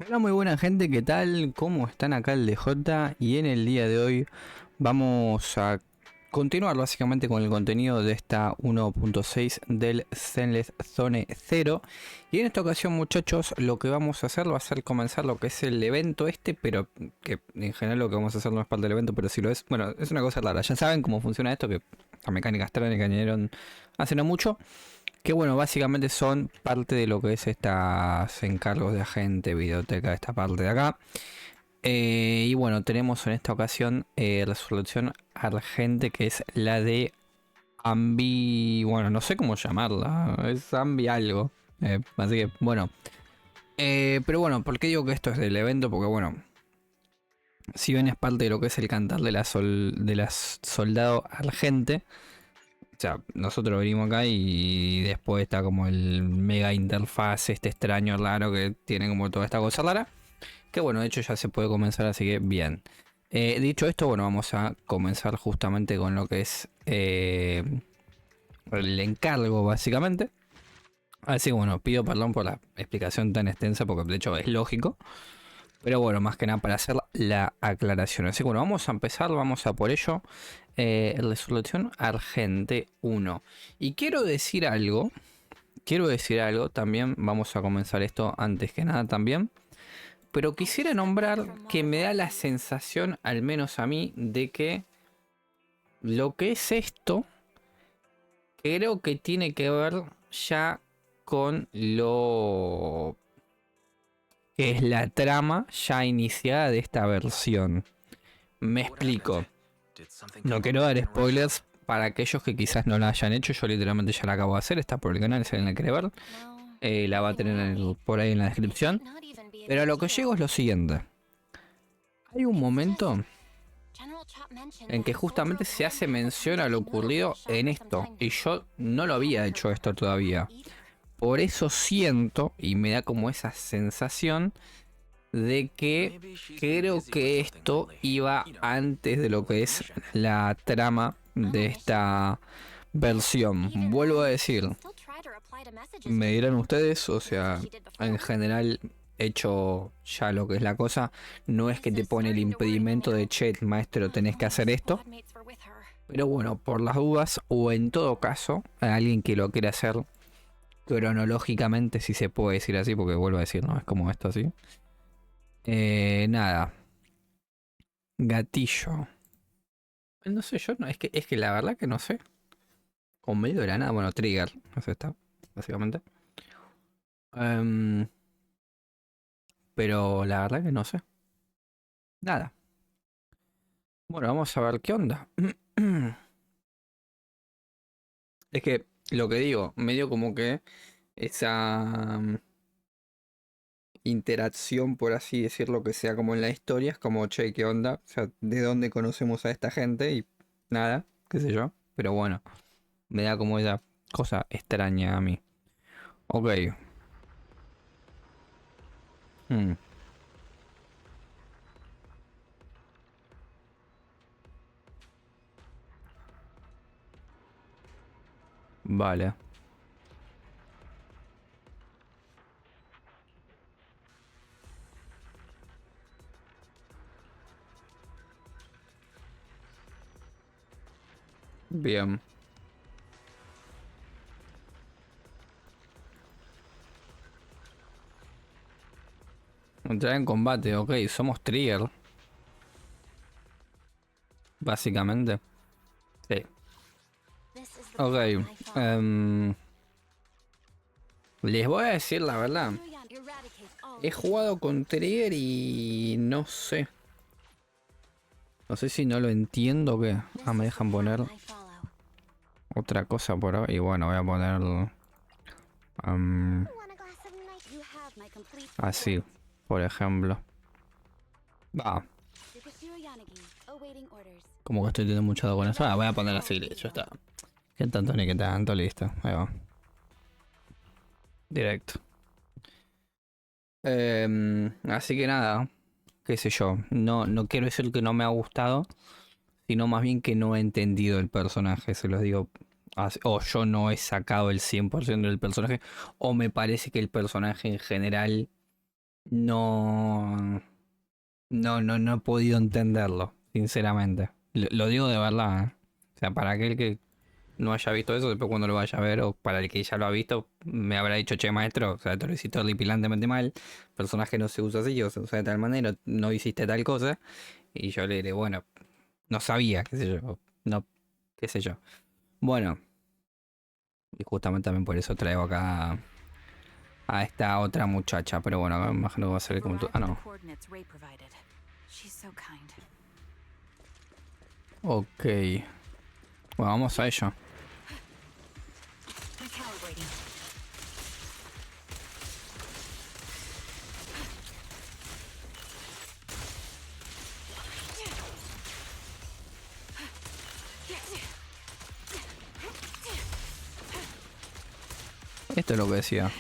Hola, muy buena gente, ¿qué tal? ¿Cómo están acá el DJ? Y en el día de hoy vamos a continuar básicamente con el contenido de esta 1.6 del Zenless Zone 0. Y en esta ocasión, muchachos, lo que vamos a hacer va a ser comenzar lo que es el evento este, pero que en general lo que vamos a hacer no es parte del evento, pero sí lo es. Bueno, es una cosa rara, ya saben cómo funciona esto, que la mecánica extraña que añadieron hace no mucho. Que bueno, básicamente son parte de lo que es estas encargos de agente, videoteca, esta parte de acá. Y bueno, tenemos en esta ocasión resolución argente, que es la de Ambi. Bueno, no sé cómo llamarla, es Ambi algo. Así que bueno. Pero bueno, ¿por qué digo que esto es del evento? Porque bueno, si bien es parte de lo que es el cantar de la soldado argente. O sea, nosotros venimos acá y después está como el mega interfaz este extraño raro que tiene como toda esta cosa rara. Que bueno, de hecho ya se puede comenzar, así que bien. Dicho esto, bueno, vamos a comenzar justamente con lo que es el encargo básicamente. Así que bueno, pido perdón por la explicación tan extensa porque de hecho es lógico. Pero bueno, más que nada para hacer la aclaración. Así que bueno, vamos a empezar, vamos a por ello. Resolución Argente 1. Y quiero decir algo también, vamos a comenzar esto antes que nada también. Pero quisiera nombrar que me da la sensación, al menos a mí, de que lo que es esto, creo que tiene que ver ya con lo que es la trama ya iniciada de esta versión. Me explico. No quiero dar spoilers para aquellos que quizás no la hayan hecho. Yo literalmente ya la acabo de hacer. Está por el canal, si alguien la quiere ver. La va a tener por ahí en la descripción. Pero a lo que llego es lo siguiente. Hay un momento en que justamente se hace mención a lo ocurrido en esto. Y yo no lo había hecho esto todavía. Por eso siento, y me da como esa sensación, de que creo que esto iba antes de lo que es la trama de esta versión. Vuelvo a decir, me dirán ustedes, o sea, en general hecho ya lo que es la cosa, no es que te pone el impedimento de che, maestro, tenés que hacer esto. Pero bueno, por las dudas, o en todo caso, a alguien que lo quiera hacer cronológicamente, si se puede decir así, porque vuelvo a decir, no es como esto así. Nada. Gatillo. No sé, yo no, es que la verdad que no sé. Con medio de la nada, bueno, trigger. No sé, está, básicamente. Em, pero la verdad que no sé. Nada. Bueno, vamos a ver qué onda. Es que lo que digo, medio como que esa interacción, por así decirlo, que sea como en la historia, es como, che, ¿qué onda? O sea, ¿de dónde conocemos a esta gente? Y nada, qué sé yo. Pero bueno, me da como esa cosa extraña a mí. Ok. Hmm, vale. Bien. Entrar en combate, ok. Somos Trigger, básicamente. Sí. Ok. em, les voy a decir la verdad. He jugado con Trigger y no sé. No sé si no lo entiendo o qué. Ah, me dejan poner otra cosa por ahí. Y bueno, voy a poner em, así, por ejemplo. Va, como que estoy teniendo mucho con eso. Ah, voy a poner así, ya está. Que tanto ni que tanto, listo. Ahí va. Directo. Así que nada, qué sé yo. No, no quiero decir que no me ha gustado, sino más bien que no he entendido el personaje, se los digo. O yo no he sacado el 100% del personaje, o me parece que el personaje en general No, no he podido entenderlo, sinceramente. Lo digo de verdad, ¿eh? O sea, para aquel que no haya visto eso, después cuando lo vaya a ver, o para el que ya lo ha visto, me habrá dicho, che, maestro, o sea, te lo hiciste horripilantemente mal, personaje no se usa así, o se usa de tal manera, no hiciste tal cosa, y yo le diré, bueno, no sabía, qué sé yo, no, qué sé yo. Bueno, y justamente también por eso traigo acá a esta otra muchacha, pero bueno, me imagino que va a ser como tú. Ah, no. Ok. Bueno, vamos a ello. Esto es lo que decía.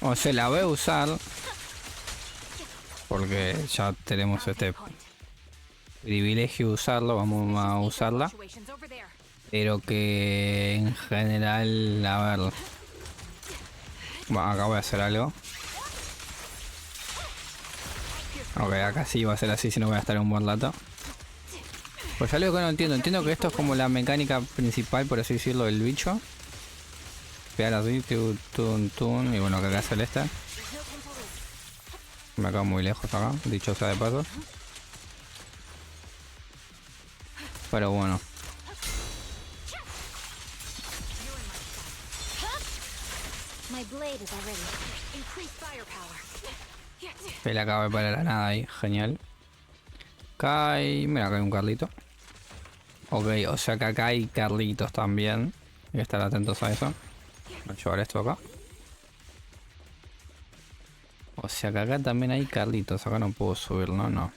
O se la voy a usar. Porque ya tenemos este privilegio de usarlo. Vamos a usarla. Pero que en general, a ver. Bueno, acá voy a hacer algo. Ok, acá sí va a ser así, si no voy a estar un buen rato. Pues algo que no entiendo. Entiendo que esto es como la mecánica principal, por así decirlo, del bicho. Pegar así, tun, y bueno, que acá celeste. Me acabo muy lejos acá, dicho sea de paso. Pero bueno. Se le acaba de parar la nada ahí, genial. Acá hay... Mira, acá hay un Carlito. Ok, o sea que acá hay Carlitos también. Hay que estar atentos a eso. Voy a llevar esto acá. O sea que acá también hay Carlitos. Acá no puedo subir, ¿no? No.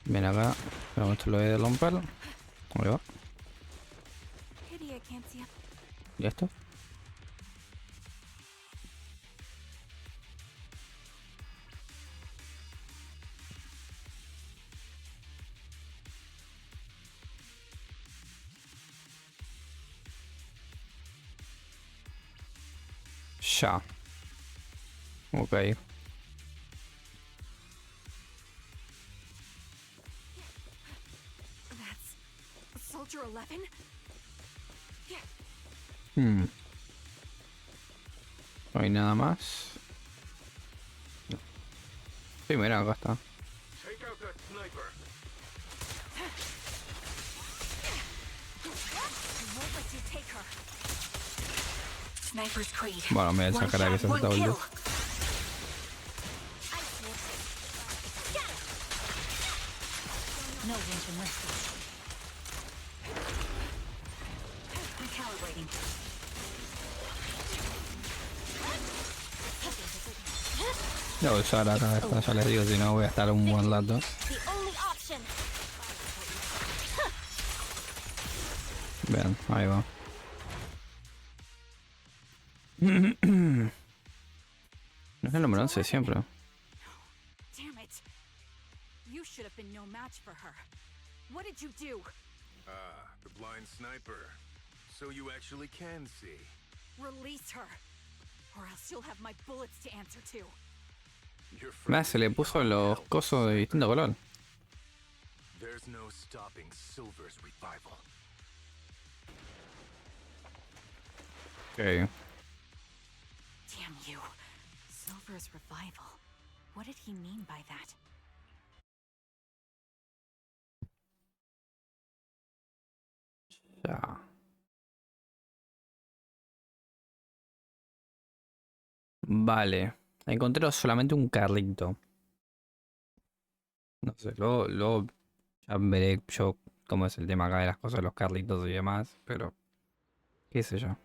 Ven acá. Pero esto lo voy a romper. Ahí va. ¿Y esto? Ya. Ok. Hmm. No hay nada más. No. Sí, mira, acá está. Bueno, me voy a sacar a que se está volviendo. No voy a usar acá esta, ya les digo, si no voy a estar un buen rato. Bien, ahí va. No es el número 11 siempre. The blind sniper. So you actually can see. Release her, or else you'll have my bullets to answer to. Mira, se le puso los cosos de distinto color. There's no stopping Silver's revival. Ok. Damn you. Silver's revival. What did he mean by that? Ya. Vale. Encontré solamente un carrito. No sé, luego ya veré yo cómo es el tema acá de las cosas, los carritos y demás, pero qué sé yo.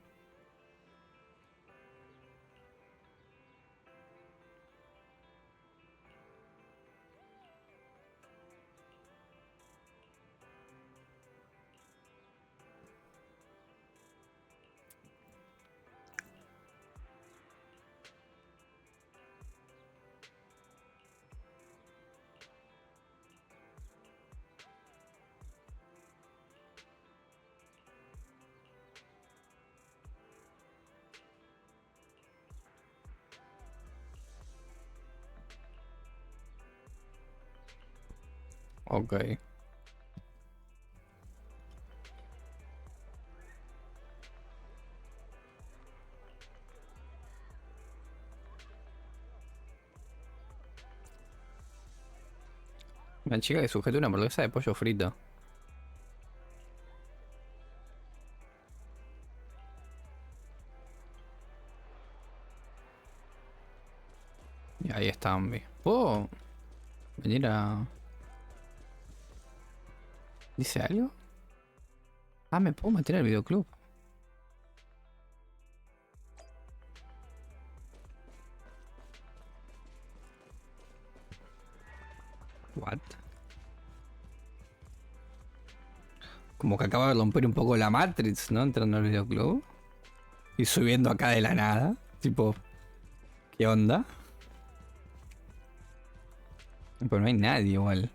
Ok. Una chica que sujeta una hamburguesa de pollo frito. Y ahí está Ambi. ¿Puedo venir a...? ¿Dice algo? Ah, me puedo meter al videoclub. What? Como que acaba de romper un poco la Matrix, ¿no? Entrando al videoclub. Y subiendo acá de la nada. Tipo, ¿qué onda? Pero no hay nadie igual.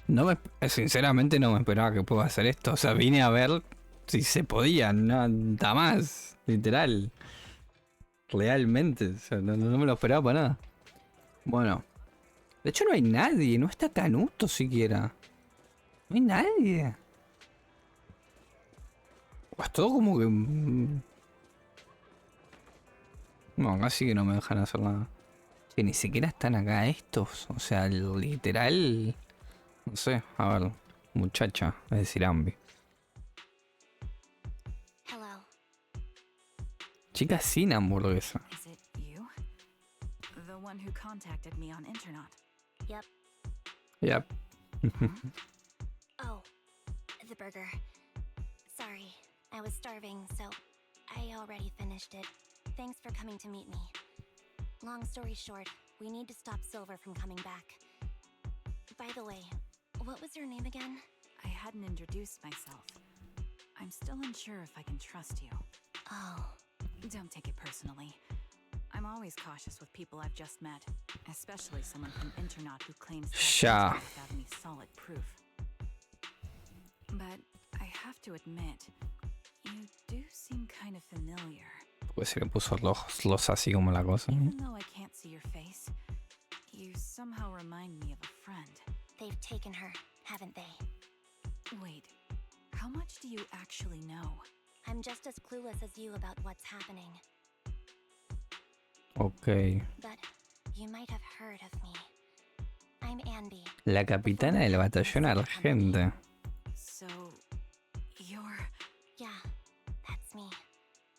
No me, sinceramente no me esperaba que pueda hacer esto. O sea, vine a ver si se podía, nada más. Literal. Realmente. O sea, no me lo esperaba para nada. Bueno. De hecho no hay nadie. No está Canuto siquiera. No hay nadie. Es todo como que... No, casi que no me dejan hacer nada. Que ni siquiera están acá estos. O sea, literal... No sé, a ver. Muchacha, es decir, Ambi. Hello. Chica sin hamburguesa. Is it you? The one who contacted me on internet. Yep. Yep. Oh, the burger. Sorry, I was starving, so I already finished it. Thanks for coming to meet me. Long story short, we need to stop Silver from coming back. By the way, what was your name again? I hadn't introduced myself. I'm still unsure if I can trust you. Oh. Don't take it personally. I'm always cautious with people I've just met, especially someone from internet who claims Ya. without any solid proof. But I have to admit, you do seem kind of familiar. Pues se le puso los así como la cosa. Even though I can't see your face, you somehow remind me of a friend. They've taken her, haven't they? Wait, how much do you actually know? I'm just as clueless as you about what's happening. Ok. But you might have heard of me. I'm Anby. La capitana del batallón Argente. So, you're... Yeah, that's me.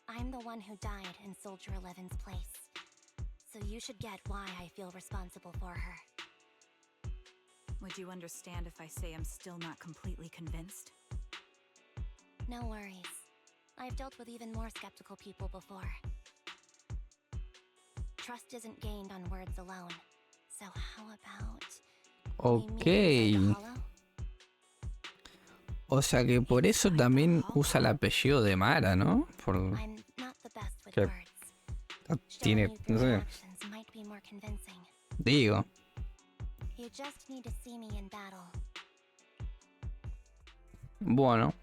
I'm the one who died in Soldier 11's place. So you should get why I feel responsible for her. Would you understand if I say I'm still not completely convinced? No worries. I've dealt with even more skeptical people before. Trust isn't gained on words alone. So how about... Ok. O sea que por eso también usa el apellido de Mara, ¿no? Por... I'm not the best with Que words. tiene, Showing you no through sé, actions might be more convincing. digo. You just need to see me in battle. Bueno.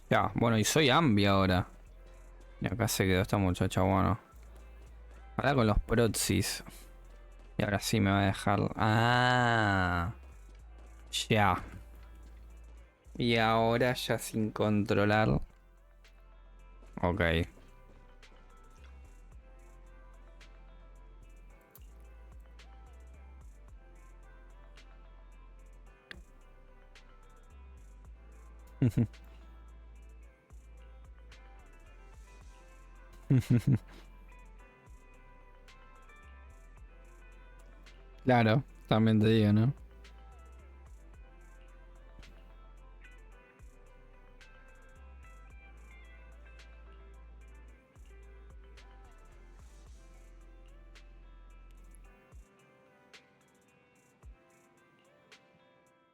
Ya, bueno, y soy Ambi ahora. Y acá se quedó esta muchacha, bueno. Ahora con los proxies. Y ahora sí me va a dejar... Ah. Ya. Y ahora ya sin controlar. Ok. Claro, también te digo, ¿no?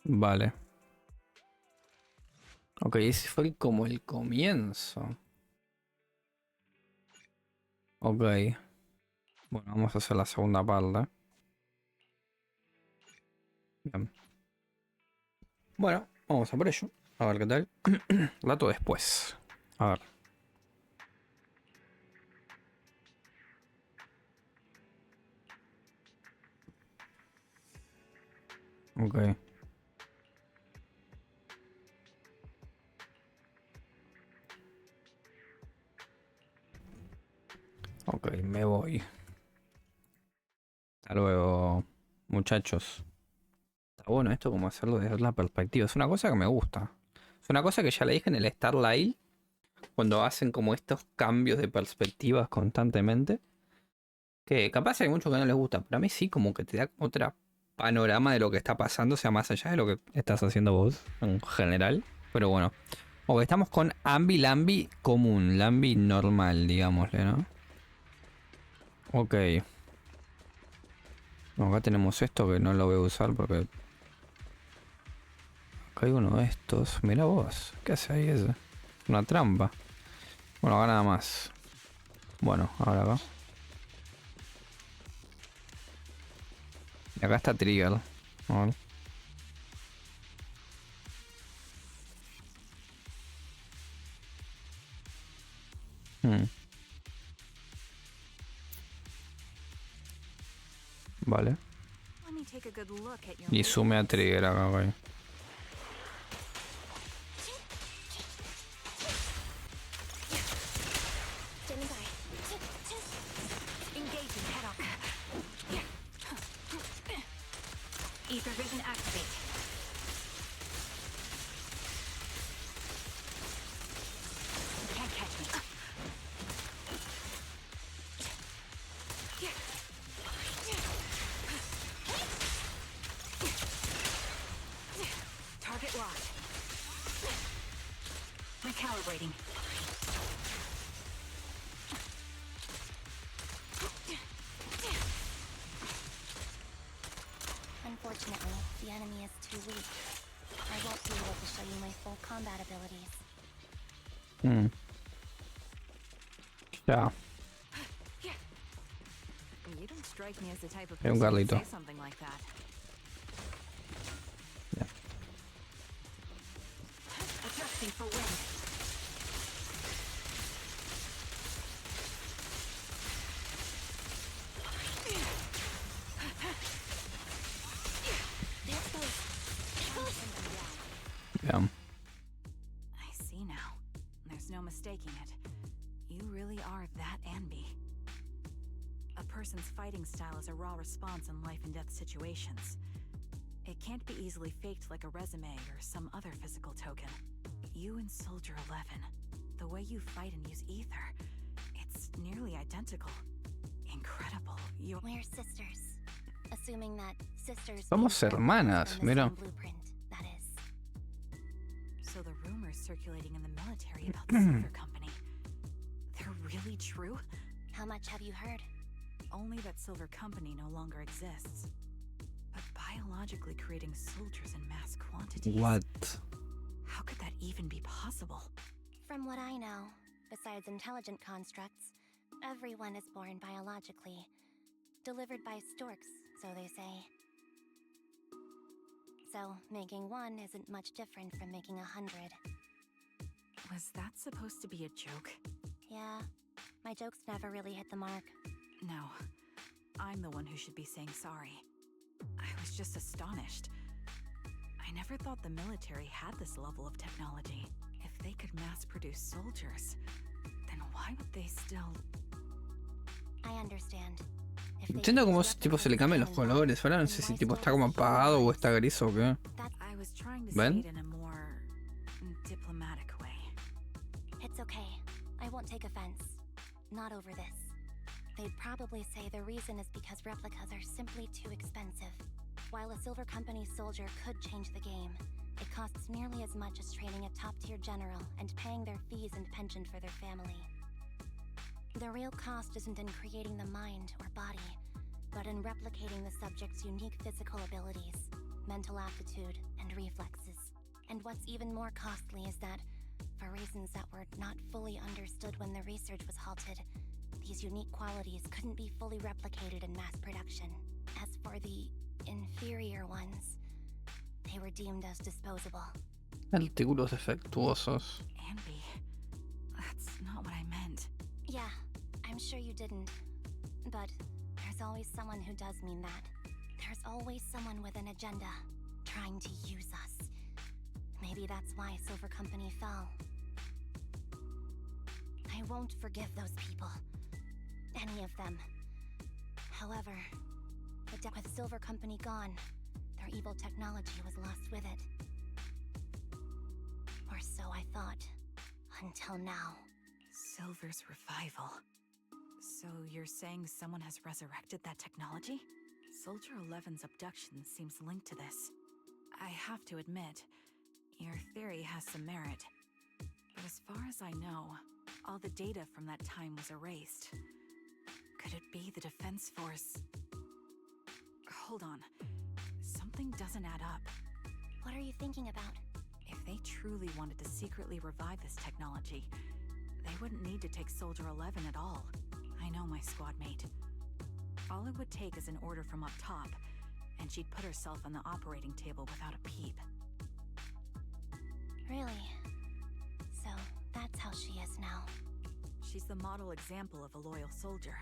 Vale. Ok, ese fue como el comienzo. Ok. Bueno, vamos a hacer la segunda parte. Bien. Bueno, vamos a por ello. A ver qué tal. Dato después. A ver. Ok. Ok, me voy. Hasta luego, muchachos. Está bueno esto como hacerlo desde la perspectiva. Es una cosa que me gusta. Es una cosa que ya le dije en el Starlight. Cuando hacen como estos cambios de perspectivas constantemente. Que capaz hay muchos que no les gusta. Pero a mí sí, como que te da otra panorama de lo que está pasando. O sea, más allá de lo que estás haciendo vos en general. Pero bueno. Ok, estamos con Ambi Lambi común. Lambi normal, digámosle, ¿no? Ok. Acá tenemos esto que no lo voy a usar porque... Acá hay uno de estos. Mira vos. ¿Qué hace ahí ese? Una trampa. Bueno, acá nada más. Bueno, ahora acá. Y acá está Trigger. A ver. Vale. Let me take a good look at your Y sume a Trigger acá, güey. Standing by. engaging head on. Ether vision activate. You can't catch me. Target locked. Recalibrating. Unfortunately, the enemy is too weak. I won't be able to show you my full combat abilities. Ya. You don't strike me as the type of Hay un person who'd Carlito. say something like that. Ya. Adjusting for wind. There goes. Ya. I see now. There's no mistaking it. You really are that Anby. A person's fighting style is a raw response in life and death situations. It can't be easily faked like a resume or some other physical token. You and Soldier 11, the way you fight and use ether, it's nearly identical. Incredible. You're... We're sisters. Assuming that sisters. Somos use their hermanas, weapons from the mira. same blueprint, that is. So the rumors circulating in the military about the Silver Company, they're really true? How much have you heard? Only that Silver Company no longer exists. But biologically creating soldiers in mass quantities. What? How could that even be possible? From what I know, besides intelligent constructs, everyone is born biologically. Delivered by storks, so they say. So, making one isn't much different from making 100. Was that supposed to be a joke? Yeah, my jokes never really hit the mark. No, I'm the one who should be saying sorry. I was just astonished. I never thought the military had this level of technology. If they could mass produce soldiers, then why would they still... I understand. If they Entiendo could cómo use tipo se le replicas cambian los in one, colores. Ahora no then sé si why tipo still está como use human apagado o ones? está gris o qué. I was trying to ¿Ven? say it in a more diplomatic way. It's okay. I won't take offense. Not over this. They'd probably say the reason is because replicas are simply too expensive. While a Silver Company soldier could change the game, it costs nearly as much as training a top-tier general and paying their fees and pension for their family. The real cost isn't in creating the mind or body, but in replicating the subject's unique physical abilities, mental aptitude, and reflexes. And what's even more costly is that, for reasons that were not fully understood when the research was halted, these unique qualities couldn't be fully replicated in mass production. As for the inferior ones, they were deemed as disposable. Artículos defectuosos. Anby, that's not what I meant. Yeah, I'm sure you didn't. But there's always someone who does mean that. There's always someone with an agenda, trying to use us. Maybe that's why Silver Company fell. I won't forgive those people. Any of them. However, with Silver Company gone, their evil technology was lost with it. Or so I thought. Until now. Silver's revival. So you're saying someone has resurrected that technology? Soldier 11's abduction seems linked to this. I have to admit, your theory has some merit. But as far as I know, all the data from that time was erased. Could it be the Defense Force? Hold on. Something doesn't add up. What are you thinking about? If they truly wanted to secretly revive this technology, they wouldn't need to take Soldier 11 at all. I know my squad mate. All it would take is an order from up top, and she'd put herself on the operating table without a peep. Really? So that's how she is now. She's the model example of a loyal soldier.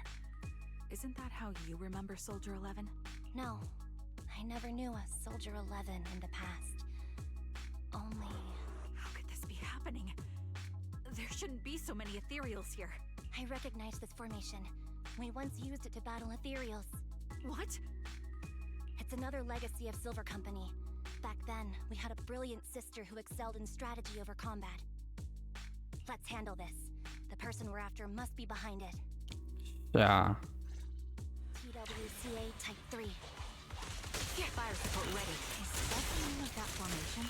Isn't that how you remember Soldier 11? No, I never knew a Soldier 11 in the past. Only... How could this be happening? There shouldn't be so many ethereals here. I recognize this formation. We once used it to battle ethereals. What? It's another legacy of Silver Company. Back then, we had a brilliant sister who excelled in strategy over combat. Let's handle this. The person we're after must be behind it. Ya. TWCA Type 3. Fire support ready. Is that the name of that formation?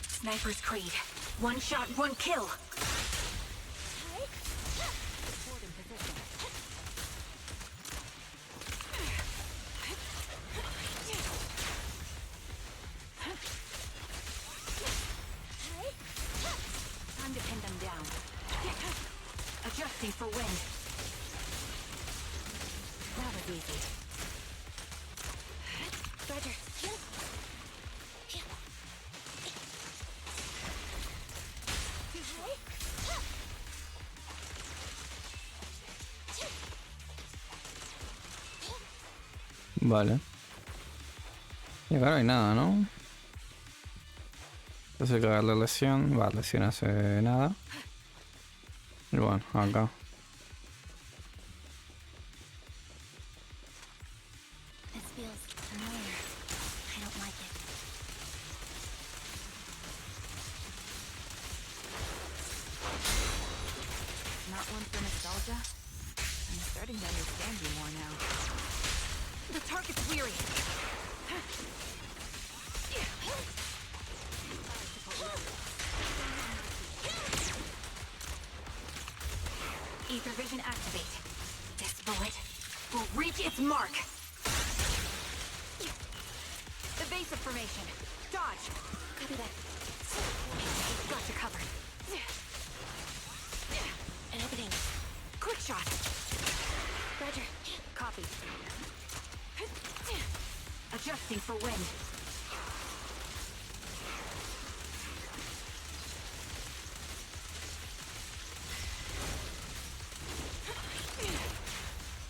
Sniper's Creed. One shot, one kill. Support in position. Time to pin them down. Adjusting for wind. That was easy. Roger. Vale. Y acá no hay nada, ¿no? Entonces hay que darle lesión. Va, lesión hace nada. Y bueno, acá. This feels familiar. I don't like it. Not one for nostalgia? I'm starting to understand you more now. The target's weary. Ether vision activate. This bullet will reach its mark. Evasive formation. Dodge. Copy that. Got you covered. An opening. Quick shot. Roger. Copy. Adjusting for wind.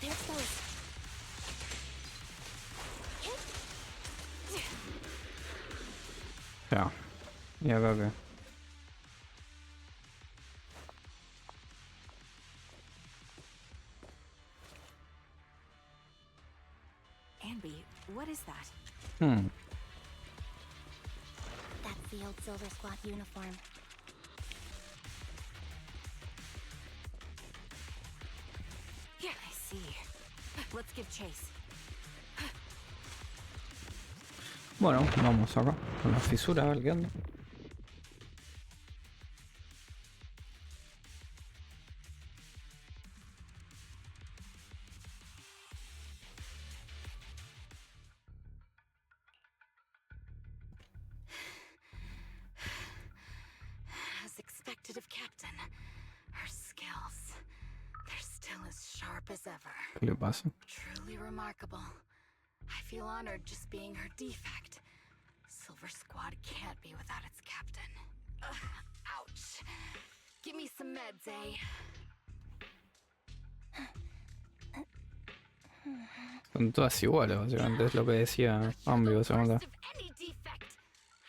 They're exposed. Ya. Y acá qué. Anby, what is that? That's the old Silver Squad uniform. Yeah, I see. Let's give chase. Bueno, vamos acá. Con la fisura, a ver qué onda. As expected of Captain, her skills, they're still as sharp as ever. ¿Qué le pasa? Truly remarkable. I feel honored just being her defect. Silver Squad can't be without its captain. Ouch. Give me some meds, eh? Son todas iguales, básicamente, es lo que decía Ambi, básicamente. Any defect.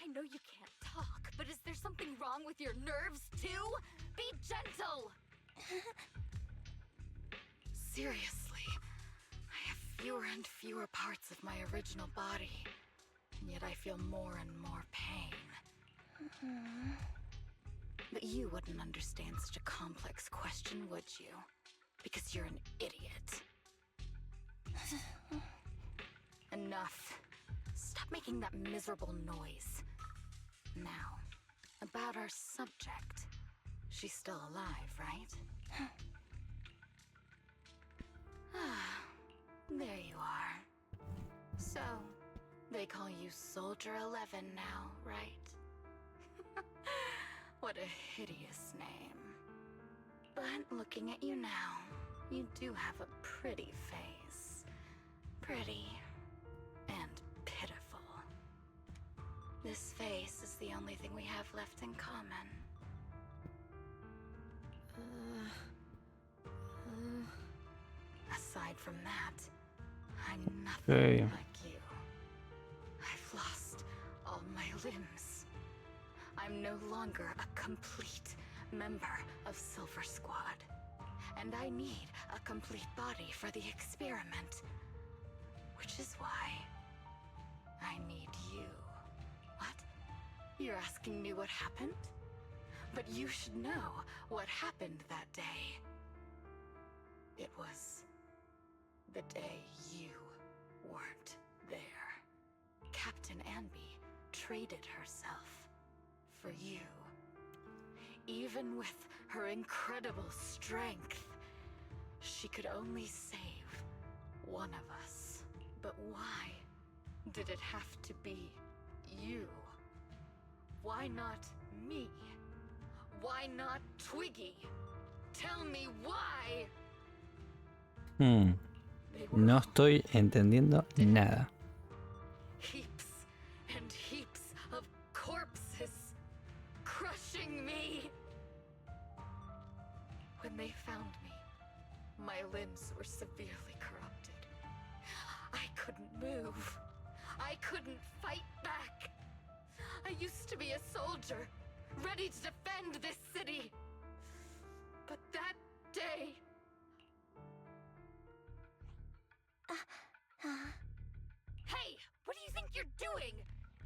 I know you can't talk, but is there something wrong with your nerves too? Be gentle. Seriously, I have fewer and fewer parts of my original body, and yet I feel more and more pain. But you wouldn't understand such a complex question, would you? Because you're an idiot. Enough. Stop making that miserable noise. Now, about our subject. She's still alive, right? There you are. So, they call you Soldier 11 now, right? What a hideous name. But looking at you now, you do have a pretty face. Pretty and pitiful. This face is the only thing we have left in common. Aside from that, I'm nothing like you. I've lost all my limbs. I'm no longer a complete member of Silver Squad. And I need a complete body for the experiment. Which is why I need you. What? You're asking me what happened? But you should know what happened that day. It was the day you weren't there. Captain Anby traded herself for you. Even with her incredible strength, she could only save one of us. But why did it have to be you? Why not me? Why not Twiggy? Tell me why! No estoy entendiendo nada. Heaps and heaps of corpses crushing me. When they found me, my limbs were severely corrupted. I couldn't move. I couldn't fight back. I used to be a soldier, ready to defend this city. But that day... Hey, what do you think you're doing?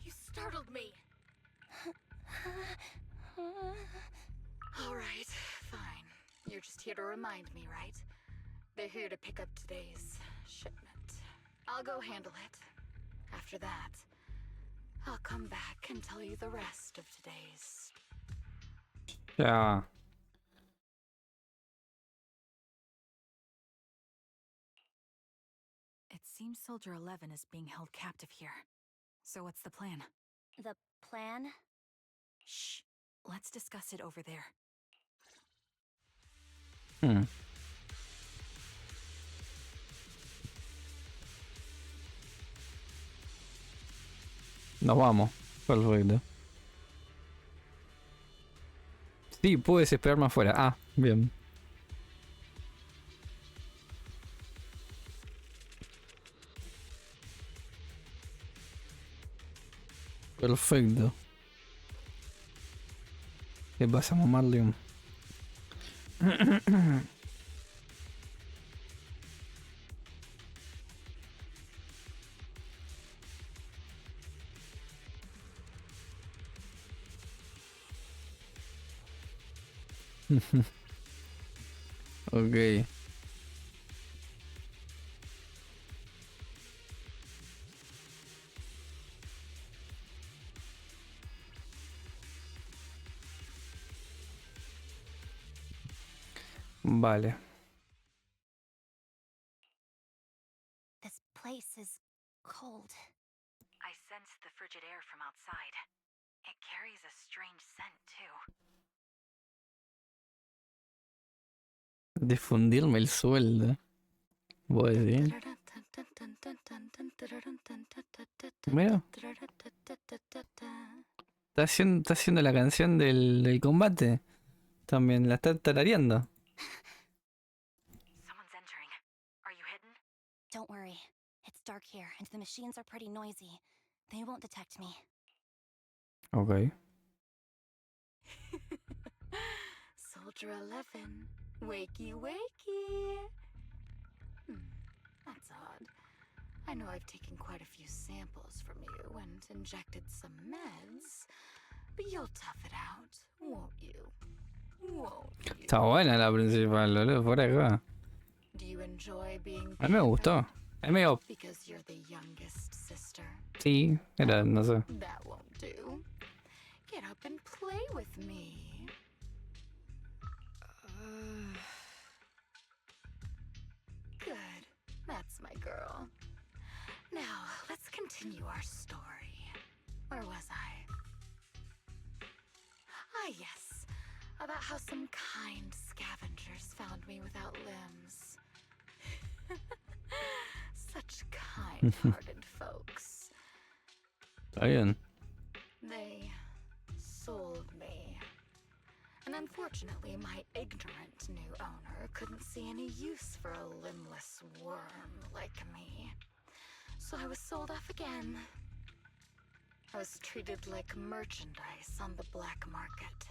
You startled me. All right, fine. You're just here to remind me, right? They're here to pick up today's shipment. I'll go handle it. After that, I'll come back and tell you the rest of today's... Ya. It seems Soldier 11 is being held captive here. So what's the plan? The plan? Shh. Let's discuss it over there. Nos vamos. Perfecto. Sí, puedes esperarme afuera. Ah, bien. Perfecto. ¿Qué pasa, Marlon? Ok. Vale. This place is cold. I sense the frigid air from outside. It carries a strange scent, too. Difundirme el sueldo. ¿Vos decís? Mira, está haciendo la canción del combate. También la está tarareando. Someone's entering. Are you hidden? Don't worry. It's dark here, and the machines are pretty noisy. They won't detect me. Ok. Soldier 11. Wakey, wakey. That's odd. I know I've taken quite a few samples from you and injected some meds, but you'll tough it out, won't you? Won't you? Está buena la principal, boludo, por acá. Do you enjoy being A mí me gustó. pampered? Es medio... Because you're the youngest sister. Sí, era, no sé. That won't do. Get up and play with me. Good. That's my girl. Now, let's continue our story. Where was I? Ah, yes. About how some kind scavengers found me without limbs. Such kind-hearted folks. Está bien. They sold me. And unfortunately, my ignorant new owner couldn't see any use for a limbless worm like me. So I was sold off again. I was treated like merchandise on the black market.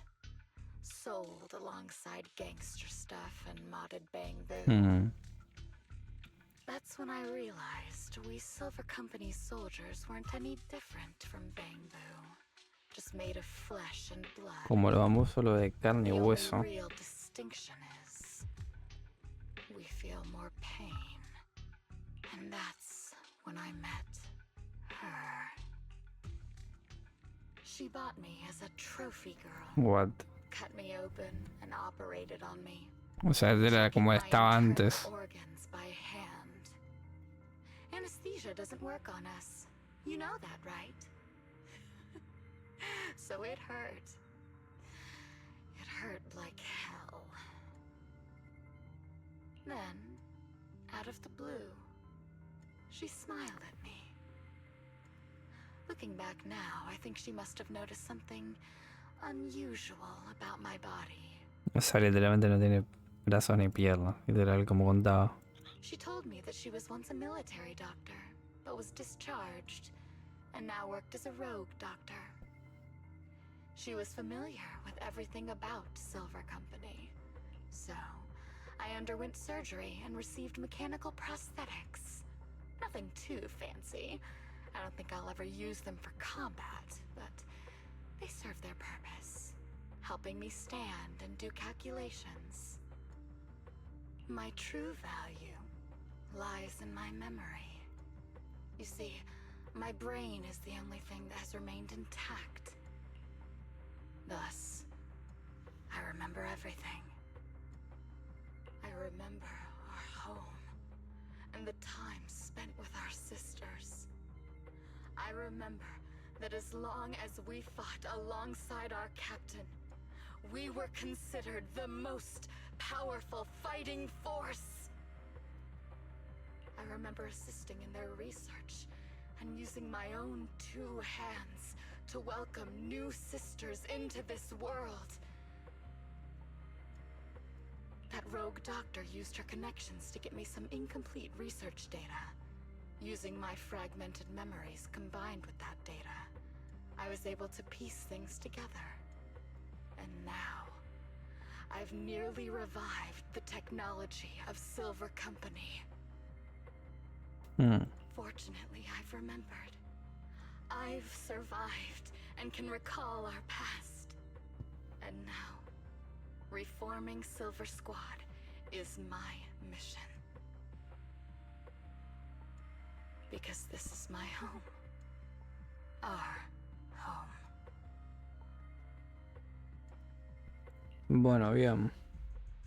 Sold alongside gangster stuff and modded bang-boo. That's when I realized we Silver Company soldiers weren't any different from bang-boo. Just made of flesh and blood. Como lo vamos solo de carne y The hueso. only real distinction is we feel more pain. And that's when I met her. She bought me as a trophy girl. What? Cut me open and operated on me. O sea, era como Checking my estaba internal antes. organs by hand. Anesthesia doesn't work on us. You know that, right? So it hurt. It hurt like hell. Then, out of the blue, she smiled at me. Looking back now, I think she must have noticed something unusual about my body. O sea, literalmente no tiene brazos ni piernas. Literal, como contaba. She told me that she was once a military doctor, but was discharged, and now worked as a rogue doctor. She was familiar with everything about Silver Company. So, I underwent surgery and received mechanical prosthetics. Nothing too fancy. I don't think I'll ever use them for combat, but they serve their purpose, helping me stand and do calculations. My true value lies in my memory. You see, my brain is the only thing that has remained intact. Thus, I remember everything. I remember our home and the time spent with our sisters. I remember that as long as we fought alongside our captain, we were considered the most powerful fighting force. I remember assisting in their research and using my own 2 hands to welcome new sisters into this world. That rogue doctor used her connections to get me some incomplete research data. Using my fragmented memories combined with that data, I was able to piece things together. And now, I've nearly revived the technology of Silver Company. Fortunately, I've remembered. I've survived and can recall our past. And now, reforming Silver Squad is my mission. Because this is my home. Our home. Bueno, bien.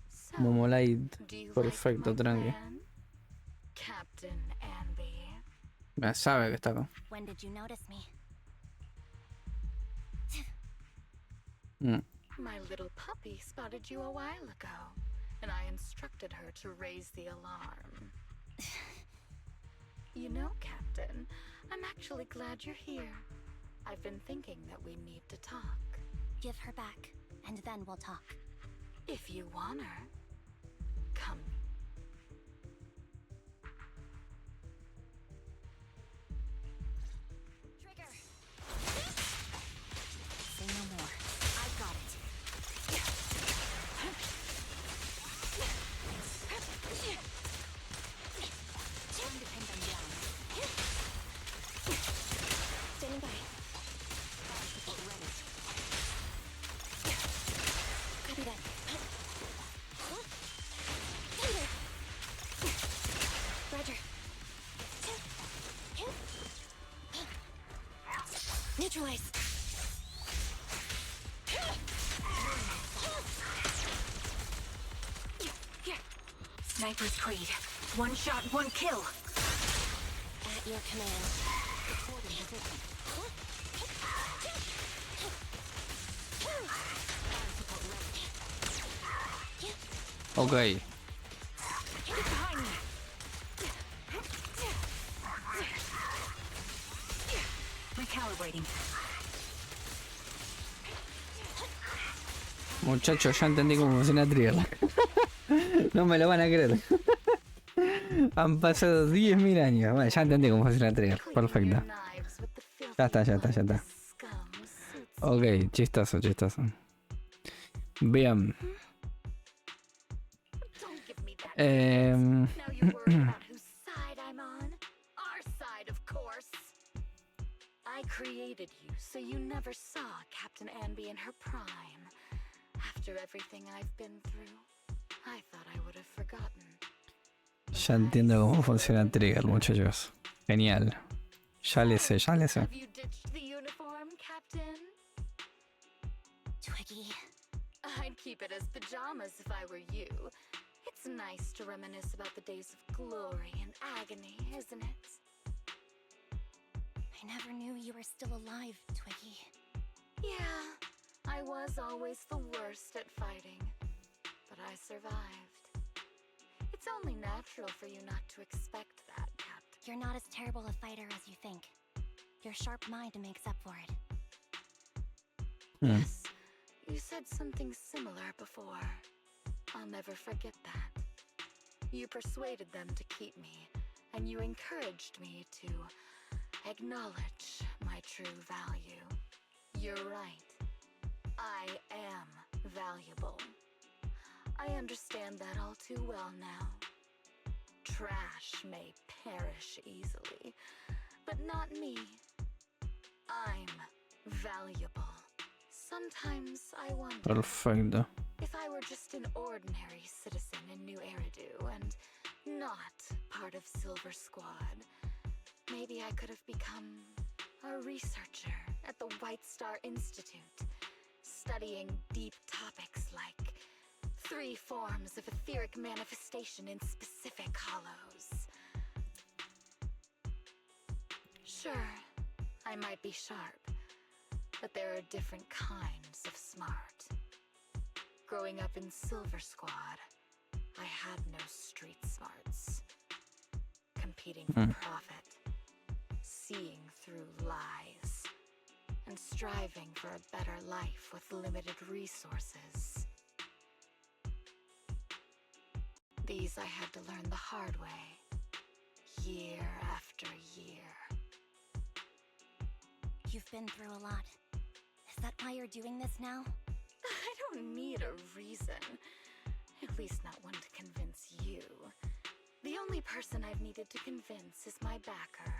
So, Momolite. do you Perfecto, like my tranqui. plan, Captain Anby? Ya sabe que está acá. When did you notice me? My little puppy spotted you a while ago, and I instructed her to raise the alarm. You know, Captain, I'm actually glad you're here. I've been thinking that we need to talk. Give her back, and then we'll talk. If you want her, come. Trigger! Say no more. I got it. Time to pin them down. Standing by. Support ready. Copy that. Roger. Neutralize. Sniper's Creed. One shot, one kill. At your command. Reporting position. Ok. Get behind me. Recalibrating. Muchachos, ya entendí cómo funciona Trigger. No me lo van a creer. Han pasado 10.000 años. Bueno, ya entendí cómo funciona Trigger. Perfecto. Ya está. Ok, chistoso. Bien. Now you're worried about whose side I'm on? Our side, of course. I created you, so you never saw Captain Anby in her prime. After everything I've been through, I thought I would have forgotten. Ya entiendo cómo funciona Trigger, muchachos. Genial. Ya le sé. Have you ditched the uniform, Captain? Twiggy. I'd keep it as pajamas if I were you. It's nice to reminisce about the days of glory and agony, isn't it? I never knew you were still alive, Twiggy. Yeah, I was always the worst at fighting, but I survived. It's only natural for you not to expect that, Captain. You're not as terrible a fighter as you think. Your sharp mind makes up for it. Yes, you said something similar before. I'll never forget that. You persuaded them to keep me, and you encouraged me to acknowledge my true value. You're right. I am valuable. I understand that all too well now. Trash may perish easily, but not me. I'm valuable. Sometimes I wonder Perfecto. if I were just an ordinary citizen in New Eridu and not part of Silver Squad, maybe I could have become a researcher at the White Star Institute, studying deep topics like 3 forms of etheric manifestation in specific hollows. Sure, I might be sharp, but there are different kinds of smart. Growing up in Silver Squad, I had no street smarts. Competing for profit, seeing through lies, and striving for a better life with limited resources. These I had to learn the hard way, year after year. You've been through a lot. Is that why you're doing this now? I don't need a reason. At least not one to convince you. The only person I've needed to convince is my backer.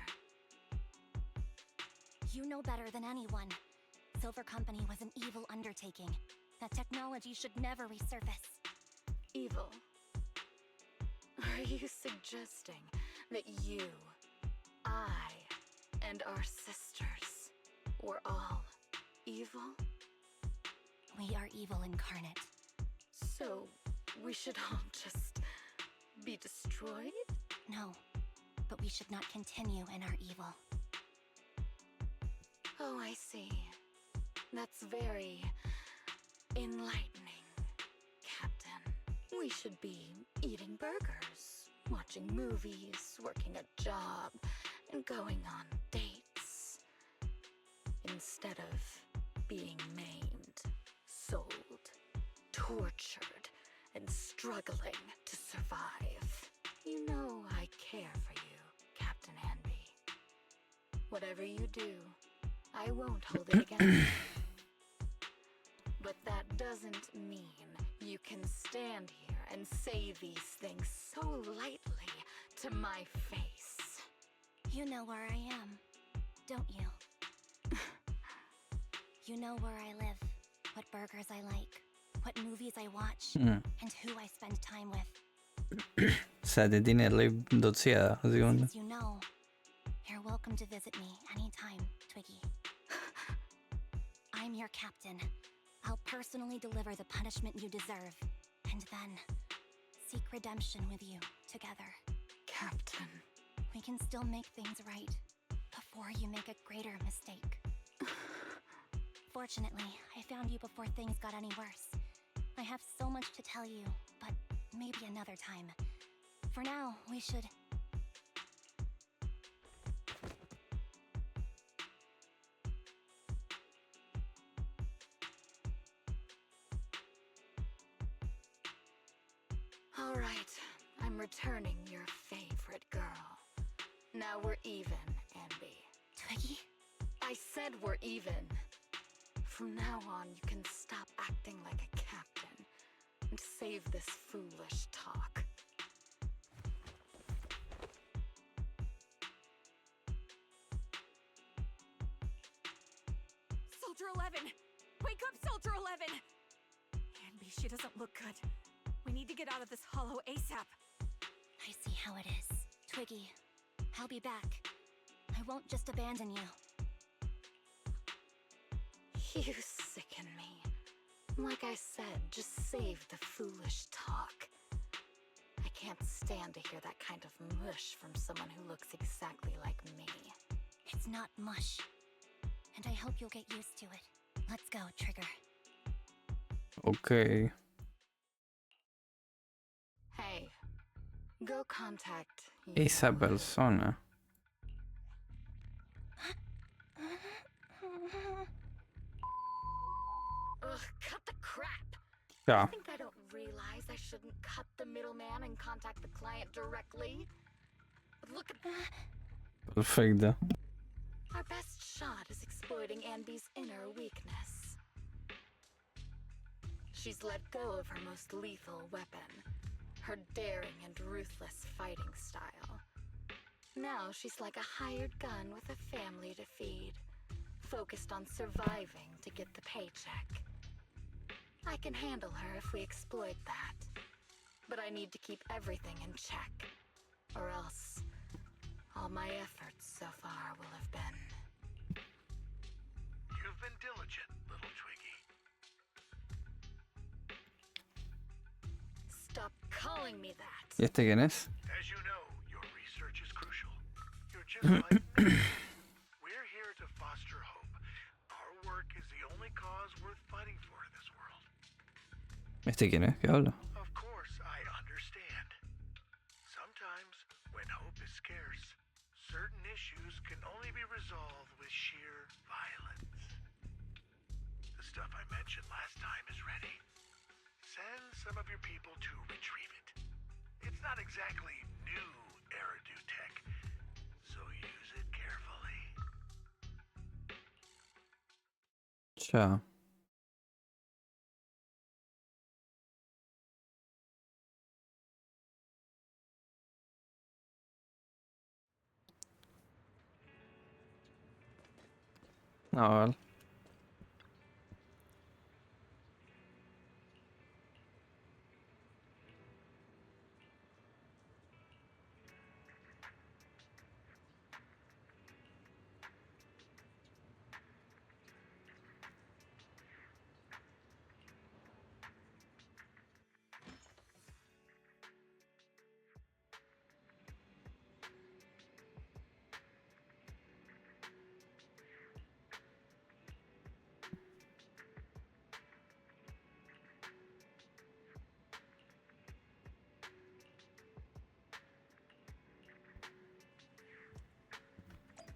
You know better than anyone. Silver Company was an evil undertaking. That technology should never resurface. Evil? Are you suggesting that you, I, and our sisters were all evil? We are evil incarnate. So, we should all just be destroyed? No, but we should not continue in our evil. Oh, I see. That's very enlightening, Captain. We should be eating burgers, watching movies, working a job, and going on dates. Instead of being maimed, sold, tortured, and struggling to survive. You know I care for you, Captain Anby. Whatever you do, I won't hold it against you. But that doesn't mean you can stand here and say these things so lightly to my face. You know where I am, don't you? You know where I live, what burgers I like, what movies I watch, and who I spend time with. O sea, te tiene re doxeada, básicamente. Since you know, you're welcome to visit me anytime, Twiggy. I'm your captain. I'll personally deliver the punishment you deserve, and then seek redemption with you together. Captain. We can still make things right before you make a greater mistake. Fortunately, I found you before things got any worse. I have so much to tell you, but maybe another time. For now, we should... All right, I'm returning your favorite girl. Now we're even, Anby. Twiggy? I said we're even. From now on, you can stop acting like a captain and save this foolish talk. Soldier 11! Wake up, Soldier 11! Anby, she doesn't look good. We need to get out of this hollow ASAP. I see how it is. Twiggy, I'll be back. I won't just abandon you. You sicken me. Like I said, just save the foolish talk. I can't stand to hear that kind of mush from someone who looks exactly like me. It's not mush. And I hope you'll get used to it. Let's go, Trigger. Ok. Hey, go contact Esa persona. Ugh, cut the crap! Ya. I think I don't realize I shouldn't cut the middleman and contact the client directly. Look at Perfecto. our best shot is exploiting Anby's inner weakness. She's let go of her most lethal weapon, her daring and ruthless fighting style. Now she's like a hired gun with a family to feed, focused on surviving to get the paycheck. I can handle her if we exploit that, but I need to keep everything in check, or else all my efforts so far will have been... You've been diligent, little Twiggy. Stop calling me that! ¿Y este quién es? As you know, your research is crucial. You're just like me. We're here to foster hope. Our work is the only cause worth fighting for in this world. ¿Este quién es? ¿Qué habla? Of course, I understand. Sometimes, when hope is scarce, certain issues can only be resolved with sheer violence. The stuff I mentioned last time is ready. Send some of your people to retrieve it. It's not exactly new Eridu tech, so use it carefully. Ya. A ver.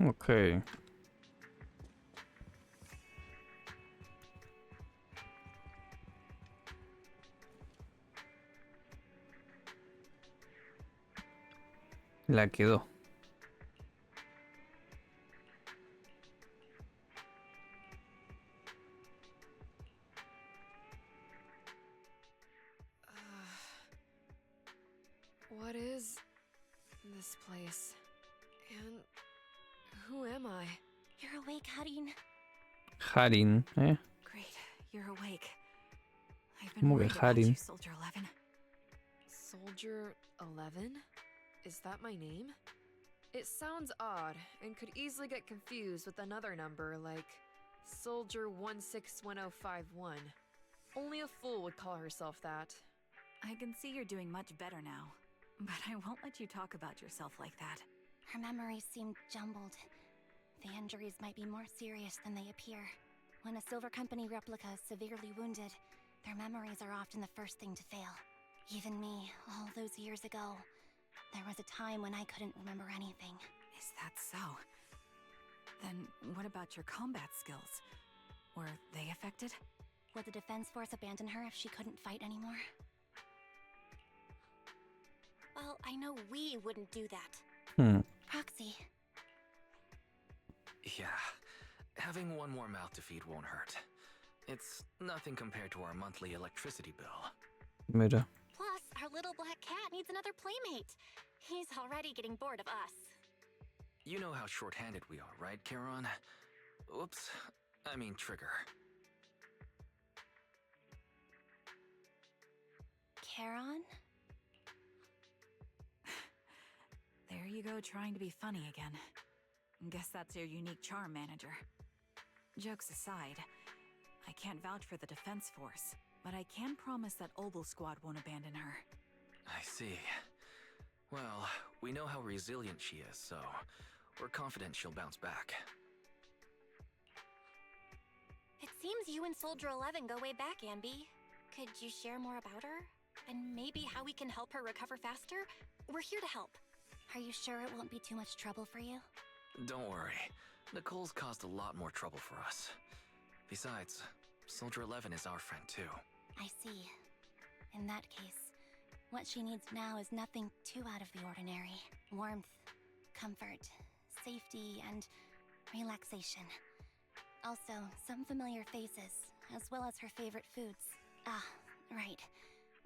Ok. La quedó. What is this place? And who am I? You're awake, Harin. Harin, ¿eh? Great, you're awake. I've been ¿Cómo que worried about Harin? you, Soldier 11. Soldier 11? Is that my name? It sounds odd and could easily get confused with another number like Soldier 161051. Only a fool would call herself that. I can see you're doing much better now, but I won't let you talk about yourself like that. Her memories seem jumbled. The injuries might be more serious than they appear. When a Silver Company replica is severely wounded, their memories are often the first thing to fail. Even me, all those years ago, there was a time when I couldn't remember anything. Is that so? Then what about your combat skills? Were they affected? Would the Defense Force abandon her if she couldn't fight anymore? Well, I know we wouldn't do that. Proxy. Yeah, having one more mouth to feed won't hurt. It's nothing compared to our monthly electricity bill. Mira. Plus, our little black cat needs another playmate. He's already getting bored of us. You know how short-handed we are, right, Charon? Oops, I mean Trigger. Charon? There you go, trying to be funny again. Guess that's your unique charm, manager. Jokes aside, I can't vouch for the Defense Force, but I can promise that Obel Squad won't abandon her. I see. Well, we know how resilient she is, so we're confident she'll bounce back. It seems you and Soldier 11 go way back, Anby. Could you share more about her? And maybe how we can help her recover faster? We're here to help. Are you sure it won't be too much trouble for you? Don't worry. Nicole's caused a lot more trouble for us. Besides, Soldier 11 is our friend too. I see. In that case, what she needs now is nothing too out of the ordinary. Warmth, comfort, safety, and relaxation. Also, some familiar faces, as well as her favorite foods. Ah, right.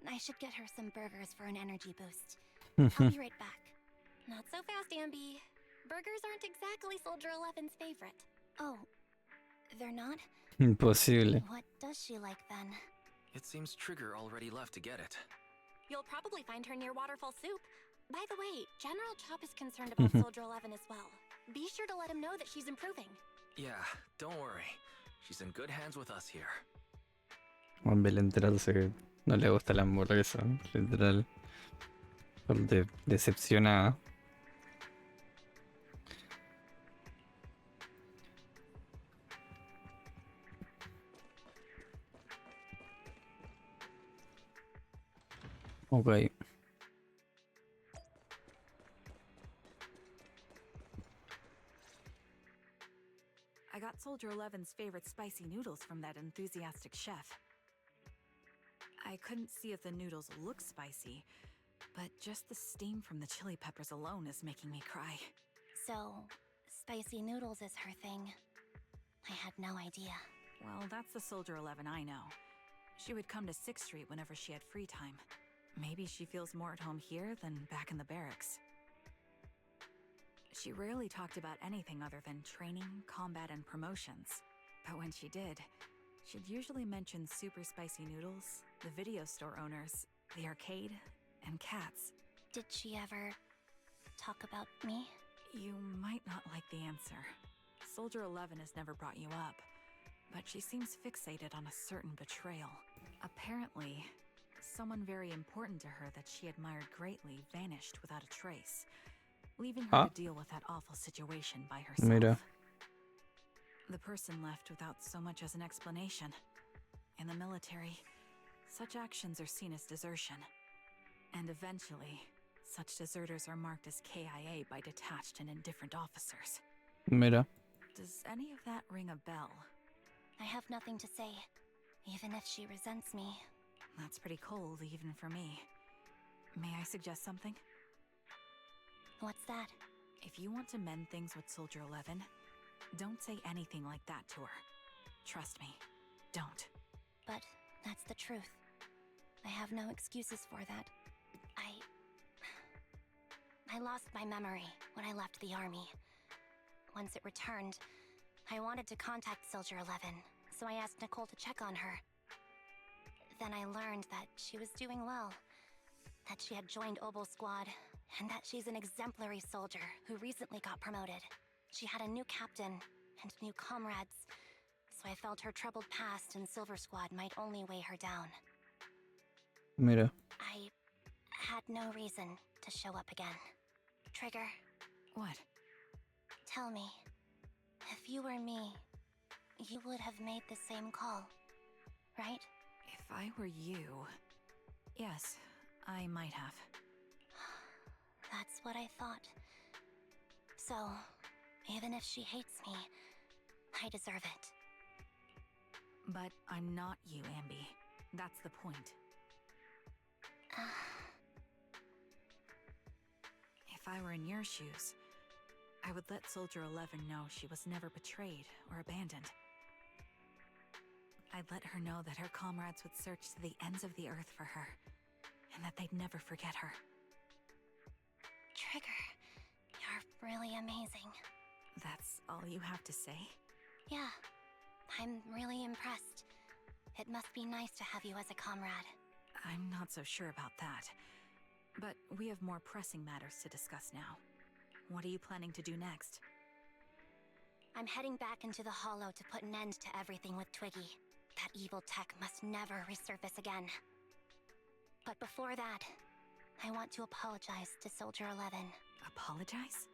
I should get her some burgers for an energy boost. I'll be right back. Not so fast, Anby. Burgers aren't exactly Soldier 11's favorite. Oh, they're not? Imposible. What does she like then? It seems Trigger already left to get it. You'll probably find her near Waterfall Soup. By the way, General Chop is concerned about Soldier 11 as well. Be sure to let him know that she's improving. Yeah, don't worry. She's in good hands with us here. Hombre, literal que no le gusta la hamburguesa. Literal. Decepcionada. Ok. I got Soldier 11's favorite spicy noodles from that enthusiastic chef. I couldn't see if the noodles look spicy, but just the steam from the chili peppers alone is making me cry. So, spicy noodles is her thing. I had no idea. Well, that's the Soldier 11 I know. She would come to 6th Street whenever she had free time. Maybe she feels more at home here than back in the barracks. She rarely talked about anything other than training, combat, and promotions. But when she did, she'd usually mention super spicy noodles, the video store owners, the arcade, and cats. Did she ever talk about me? You might not like the answer. Soldier 11 has never brought you up, but she seems fixated on a certain betrayal. Apparently, someone very important to her that she admired greatly vanished without a trace, leaving her to deal with that awful situation by herself. Mira. The person left without so much as an explanation. In the military, such actions are seen as desertion. And eventually, such deserters are marked as KIA by detached and indifferent officers. Mira. Does any of that ring a bell? I have nothing to say, even if she resents me. That's pretty cold, even for me. May I suggest something? What's that? If you want to mend things with Soldier 11, don't say anything like that to her. Trust me, don't. But that's the truth. I have no excuses for that. I lost my memory when I left the army. Once it returned, I wanted to contact Soldier 11, so I asked Nicole to check on her. Then I learned that she was doing well, that she had joined Obel Squad, and that she's an exemplary soldier who recently got promoted. She had a new captain and new comrades, so I felt her troubled past in Silver Squad might only weigh her down. Mira. I had no reason to show up again. Trigger, What? tell me, if you were me, you would have made the same call, right? If I were you... Yes, I might have. That's what I thought. So, even if she hates me, I deserve it. But I'm not you, Amby. That's the point. If I were in your shoes, I would let Soldier 11 know she was never betrayed or abandoned. I'd let her know that her comrades would search to the ends of the earth for her, and that they'd never forget her. Trigger, you're really amazing. That's all you have to say? Yeah, I'm really impressed. It must be nice to have you as a comrade. I'm not so sure about that. But we have more pressing matters to discuss now. What are you planning to do next? I'm heading back into the Hollow to put an end to everything with Twiggy. That evil tech must never resurface again. But before that, I want to apologize to Soldier 11. Apologize?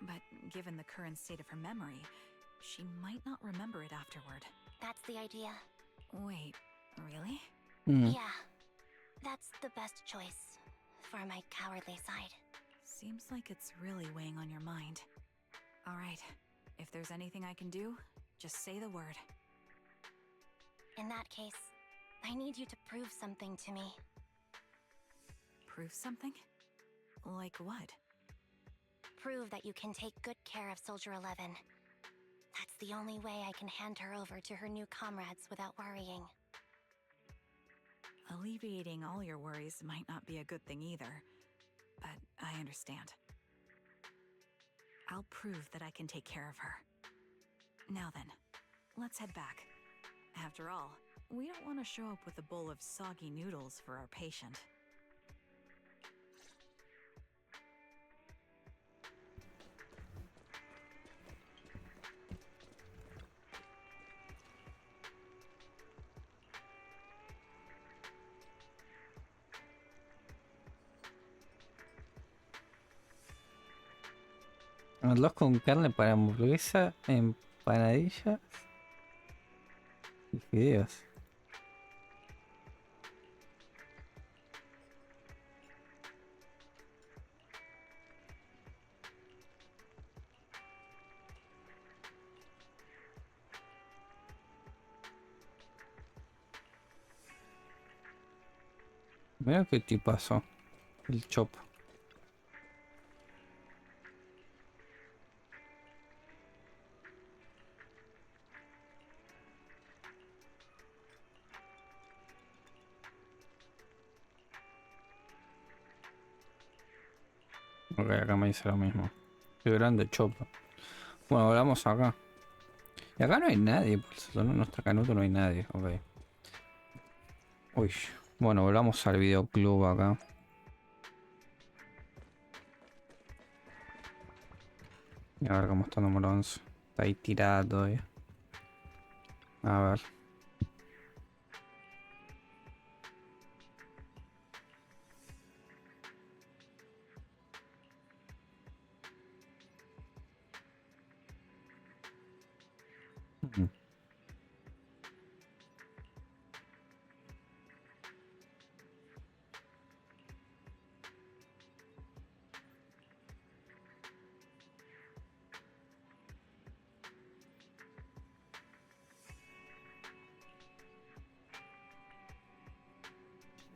But given the current state of her memory, she might not remember it afterward. That's the idea. Wait, really? Yeah, that's the best choice for my cowardly side. Seems like it's really weighing on your mind. Alright, if there's anything I can do, just say the word. In that case, I need you to prove something to me. Prove something? Like what? Prove that you can take good care of Soldier 11. That's the only way I can hand her over to her new comrades without worrying. Alleviating all your worries might not be a good thing either, but I understand. I'll prove that I can take care of her. Now then, let's head back. After all, we don't want to show up with a bowl of soggy noodles for our patient. Arroz con carne para hamburguesa, empanadillas y fideos. Mira qué tipazo. El Chop. Ok, acá me dice lo mismo. Qué grande Chop. Bueno, volvamos acá. Y acá no hay nadie. Por eso no está Canuto, no hay nadie. Ok. Uy. Bueno, volvamos al videoclub acá. Y a ver cómo está el número 11. Está ahí tirada todavía. A ver. Ujú.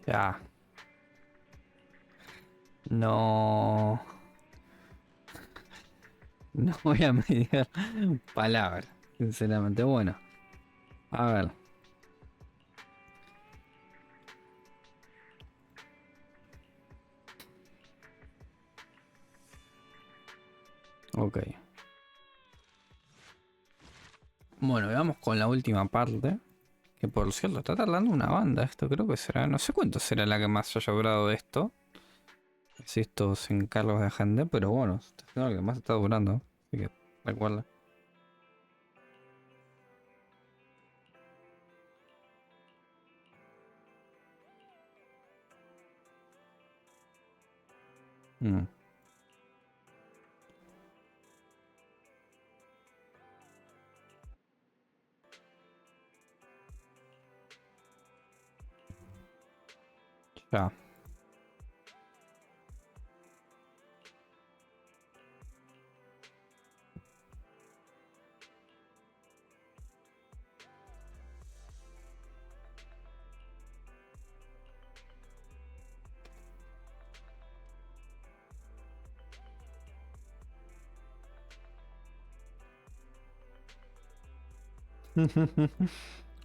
Ya. No. No voy a mediar palabras, sinceramente. Bueno, a ver. Ok. Bueno, vamos con la última parte. Que por cierto, está tardando una banda esto. Creo que será, no sé cuánto será la que más haya durado de esto. Si estos encargos de agente, pero bueno, está siendo lo que más está durando. Así que recuerda. Mm. Ya.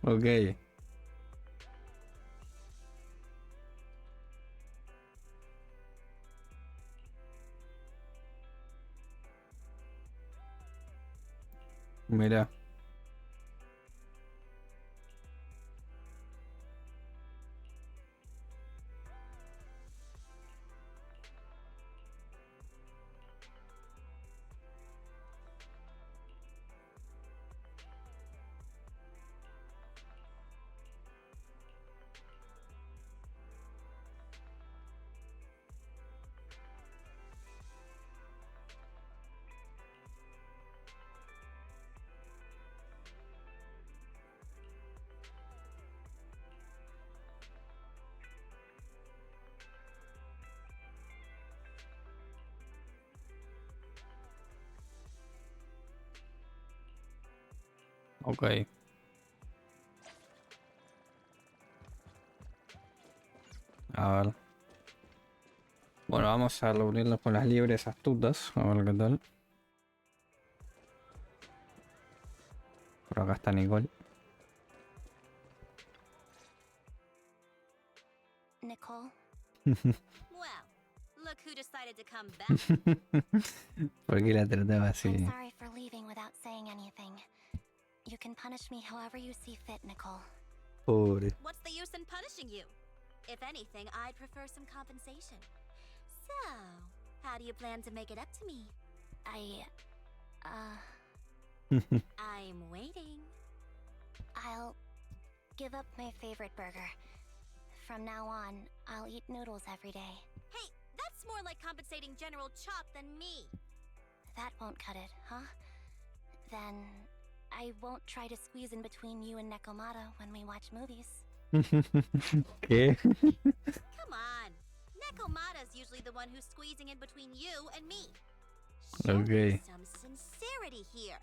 Ok. Mira. Ok. A ver. Bueno, vamos a reunirnos con las liebres astutas. A ver qué tal. Por acá está Nicole. Nicole? Well, look who decided to come back. ¿Por qué la trataba así? I'm sorry for leaving without saying anything. You can punish me however you see fit, Nicole. Pobre. What's the use in punishing you? If anything, I'd prefer some compensation. So, how do you plan to make it up to me? I'm waiting. I'll give up my favorite burger. From now on, I'll eat noodles every day. Hey, that's more like compensating General Chop than me. That won't cut it, huh? Then I won't try to squeeze in between you and Nekomata when we watch movies. ¿Qué? Come on. Nekomata's usually the one who's squeezing in between you and me. Show me Okay. some sincerity here.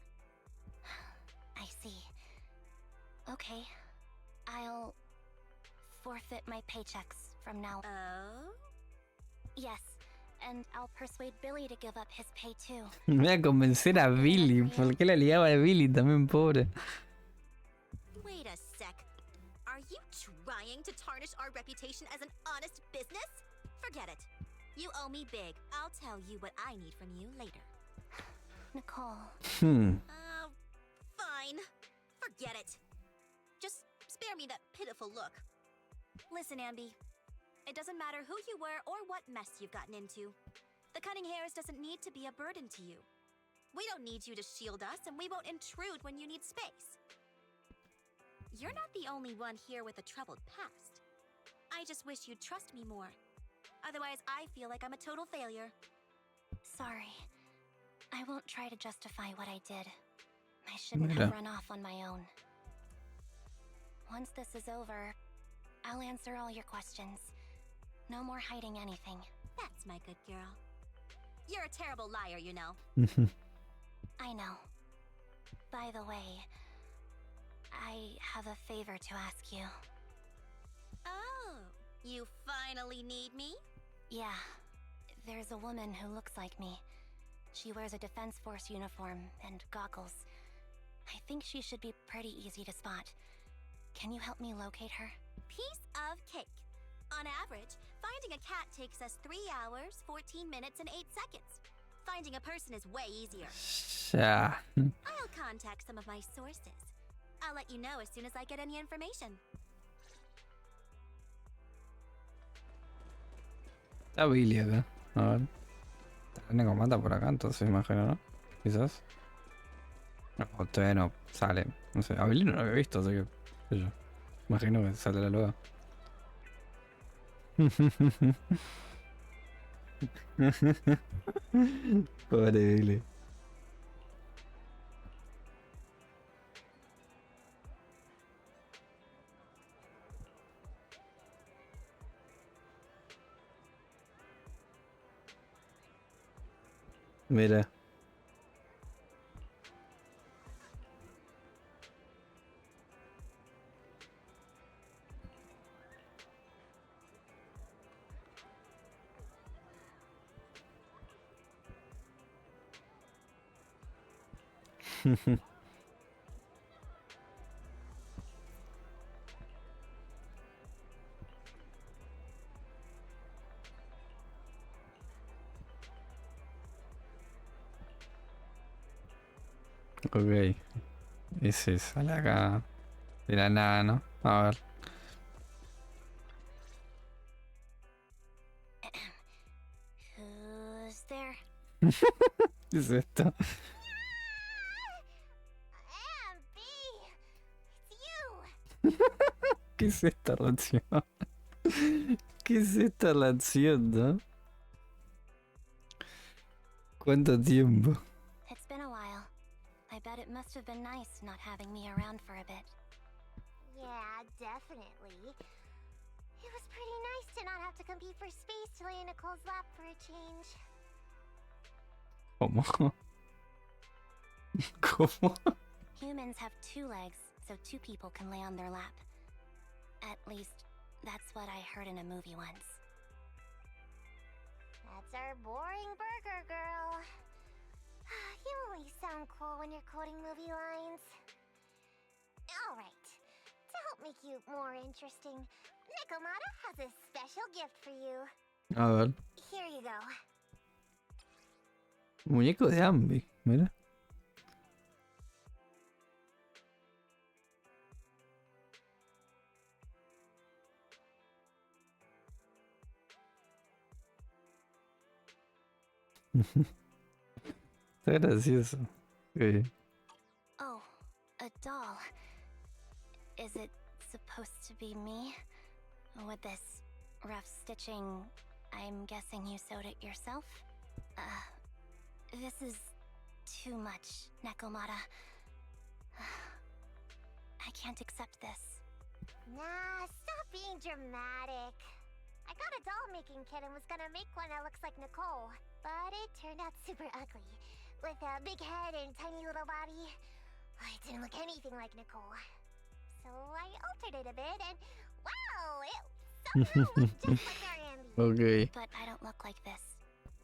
I see. Okay. I'll forfeit my paychecks from now. Oh? Yes, and I'll persuade Billy to give up his pay too. Me voy a convencer a Billy. ¿Por qué la ligaba a Billy también, pobre? Wait a sec. Are you trying to tarnish our reputation as an honest business? Forget it. You owe me big. I'll tell you what I need from you later. Nicole. Fine. Forget it. Just spare me that pitiful look. Listen, Amby. It doesn't matter who you were or what mess you've gotten into. The cunning hairs doesn't need to be a burden to you. We don't need you to shield us, and we won't intrude when you need space. You're not the only one here with a troubled past. I just wish you'd trust me more. Otherwise, I feel like I'm a total failure. Sorry. I won't try to justify what I did. I shouldn't have run off on my own. Once this is over, I'll answer all your questions. No more hiding anything. That's my good girl. You're a terrible liar, you know. I know. By the way, I have a favor to ask you. Oh, You finally need me? Yeah. There's a woman who looks like me. She wears a Defense Force uniform and goggles. I think she should be pretty easy to spot. Can you help me locate her? Piece of cake. On average, finding a cat takes us 3 hours, 14 minutes, and 8 seconds. Finding a person is way easier. Ya. I'll contact some of my sources. I'll let you know as soon as I get any information. Está Billy acá. A ver. Tiene comanda por acá, entonces imagino, ¿no? Quizás. No, todavía no sale. No sé. A Billy no lo había visto, así que. Qué sé yo. Imagino que sale la luego. Pobre Billy. Mira. Ok. Ese sale acá. De la nada, ¿no? A ver. Who's there? ¿Qué es esto? Anby! It's you! ¿Qué es esta reacción? ¿Qué es esta reacción, no? ¿Cuánto tiempo? It's been a while. I bet it must have been nice not having me around for a bit. Yeah, definitely. It was pretty nice to not have to compete for space to lay in Nicole's lap for a change. ¿Cómo? ¿Cómo? Humans have 2 legs, so 2 people can lay on their lap. At least, that's what I heard in a movie once. That's our boring burger girl. You only sound cool when you're quoting movie lines. Alright, to help make you more interesting, Nikomata has a special gift for you. A ver. Here you go. Muñeco de Anby, mira. Está gracioso. Sí. Oh, a doll. Is it supposed to be me? With this rough stitching, I'm guessing you sewed it yourself? This is too much, Nekomata. I can't accept this. Nah, stop being dramatic. I got a doll making kit and was gonna make one that looks like Nicole, but it turned out super ugly. With a big head and tiny little body. It didn't look anything like Nicole. So I altered it a bit and wow, it somehow looked just like our Andy. Ok. But I don't look like this.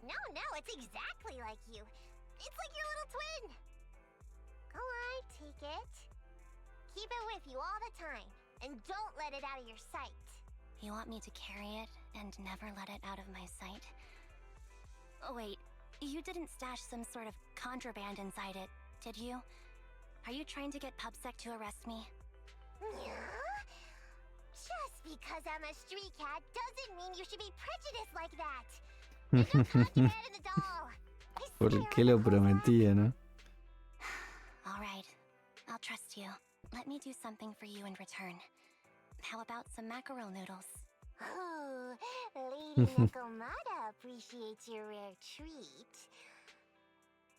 No, it's exactly like you. It's like your little twin. Go on, take it. Keep it with you all the time. And don't let it out of your sight. You want me to carry it and never let it out of my sight? Oh, wait, you didn't stash some sort of contraband inside it, did you? Are you trying to get PubSec to arrest me? Yeah? Just because I'm a street cat doesn't mean you should be prejudiced like that. There's no contraband in the doll. I ¿Por swear qué on lo the cold prometía, no? All right, I'll trust you. Let me do something for you in return. How about some mackerel noodles? Oh, Lady Nikomata appreciates your rare treat.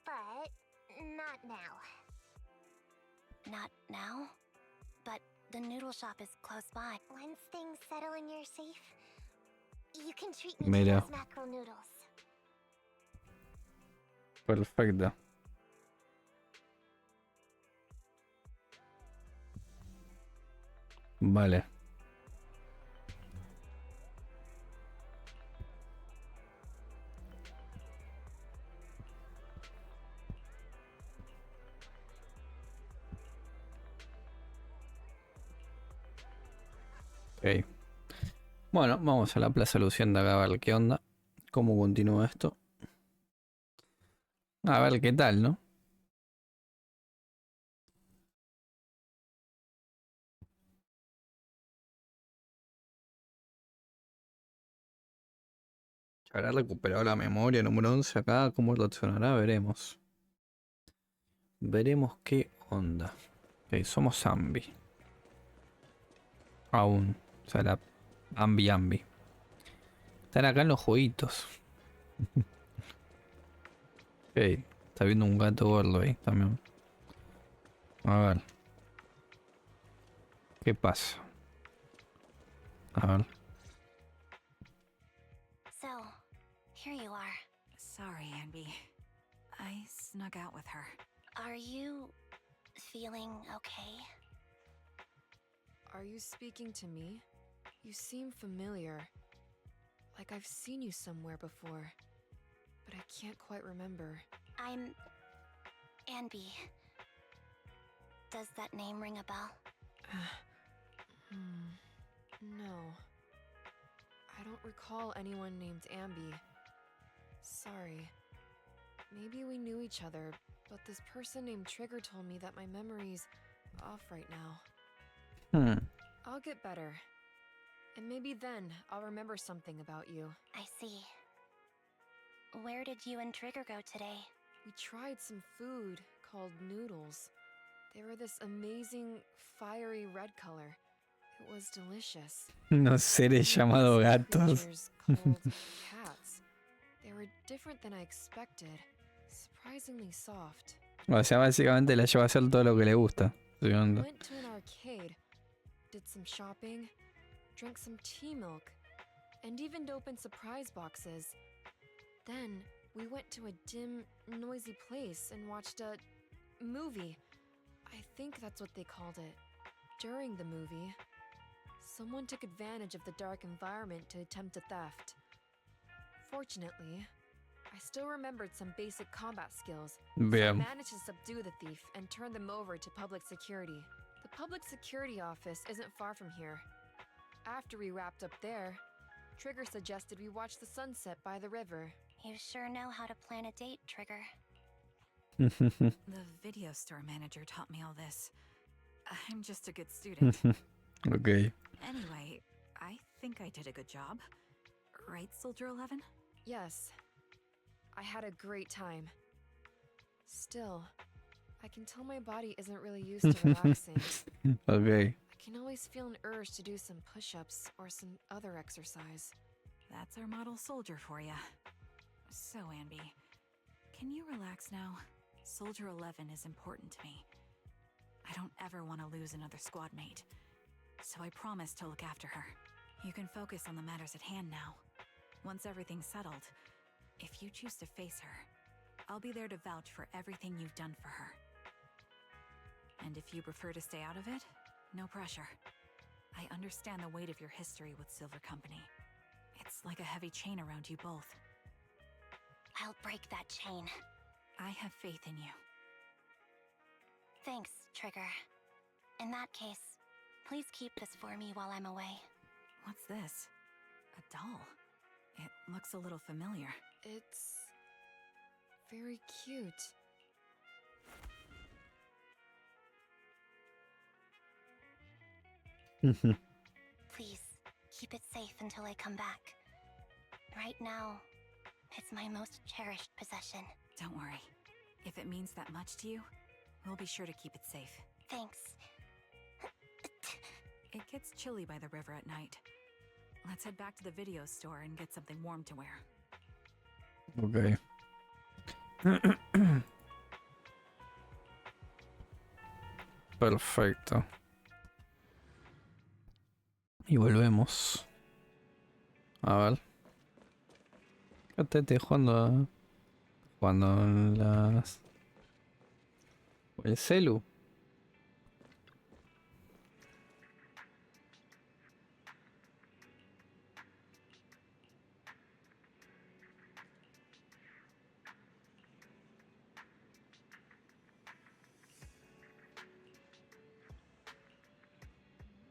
But not now. Not now? But the noodle shop is close by. Once things settle and you're safe, you can treat me to Mira. those mackerel noodles. Perfecto. Vale. Ok. Bueno, vamos a la Plaza Lucienda a ver qué onda. Cómo continúa esto. A ver qué tal, ¿no? Habrá recuperado la memoria número 11 acá. ¿Cómo reaccionará? Veremos. Veremos qué onda. Ok, somos Ambi. Aún. O sea, la Ambi. Están acá en los jueguitos. Ok, está viendo un gato gordo ahí también. A ver. ¿Qué pasa? A ver. So, here you are. Sorry, Anby. I snuck out with her. Are you feeling okay? Are you speaking to me? You seem familiar. Like I've seen you somewhere before. But I can't quite remember. I'm Anby. Does that name ring a bell? No. I don't recall anyone named Anby. Sorry. Maybe we knew each other, but this person named Trigger told me that my memory's off right now. I'll get better. And maybe then I'll remember something about you. I see. Where did you and Trigger go today? We tried some food called noodles. They were this amazing, fiery red color. It was delicious. Unos seres llamados gatos. Creatures called cats. They were different than I expected. Surprisingly soft. O sea, básicamente la lleva a hacer todo lo que le gusta. We went to an arcade, did some shopping, drank some tea milk, and even opened surprise boxes. Then we went to a dim, noisy place and watched a movie. I think that's what they called it. During the movie, someone took advantage of the dark environment to attempt a theft. Fortunately, I still remembered some basic combat skills, so I managed to subdue the thief and turn them over to public security. The public security office isn't far from here. After we wrapped up there, Trigger suggested we watch the sunset by the river. You sure know how to plan a date, Trigger. The video store manager taught me all this. I'm just a good student. Ok. Anyway, I think I did a good job. Right, Soldier 11? Yes. I had a great time. Still, I can tell my body isn't really used to relaxing. Ok. I can always feel an urge to do some push-ups or some other exercise. That's our model soldier for ya. So, Anby, can you relax now? Soldier 11 is important to me. I don't ever want to lose another squad mate. So I promise to look after her. You can focus on the matters at hand now. Once everything's settled, if you choose to face her, I'll be there to vouch for everything you've done for her. And if you prefer to stay out of it, no pressure. I understand the weight of your history with Silver Company. It's like a heavy chain around you both. I'll break that chain. I have faith in you. Thanks, Trigger. In that case, please keep this for me while I'm away. What's this? A doll. It looks a little familiar. It's very cute. Please, keep it safe until I come back. Right now, it's my most cherished possession. Don't worry. If it means that much to you, we'll be sure to keep it safe. Thanks. It gets chilly by the river at night. Let's head back to the video store and get something warm to wear. Ok. Perfecto. Y volvemos. A ver. Fíjate jugando. Jugando en las. El celu.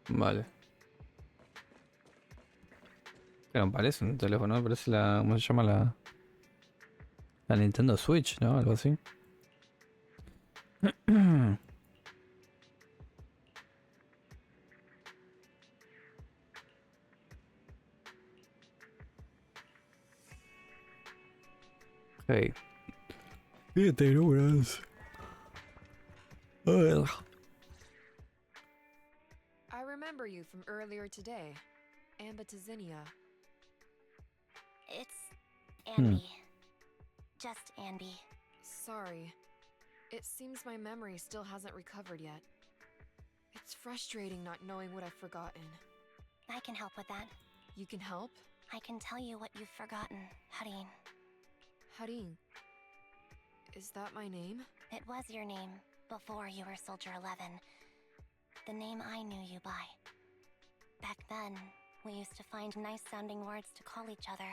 Vale. Que no parece un teléfono, parece la. ¿Cómo se llama la Nintendo Switch, ¿no? Algo así. Hey. 7 horas. Ugh. I remember you from earlier today. Ambitizinia. It's Anby. Just Anby. Sorry. It seems my memory still hasn't recovered yet. It's frustrating not knowing what I've forgotten. I can help with that. You can help? I can tell you what you've forgotten, Harin. Harin. Is that my name? It was your name before you were Soldier 11. The name I knew you by. Back then, we used to find nice-sounding words to call each other.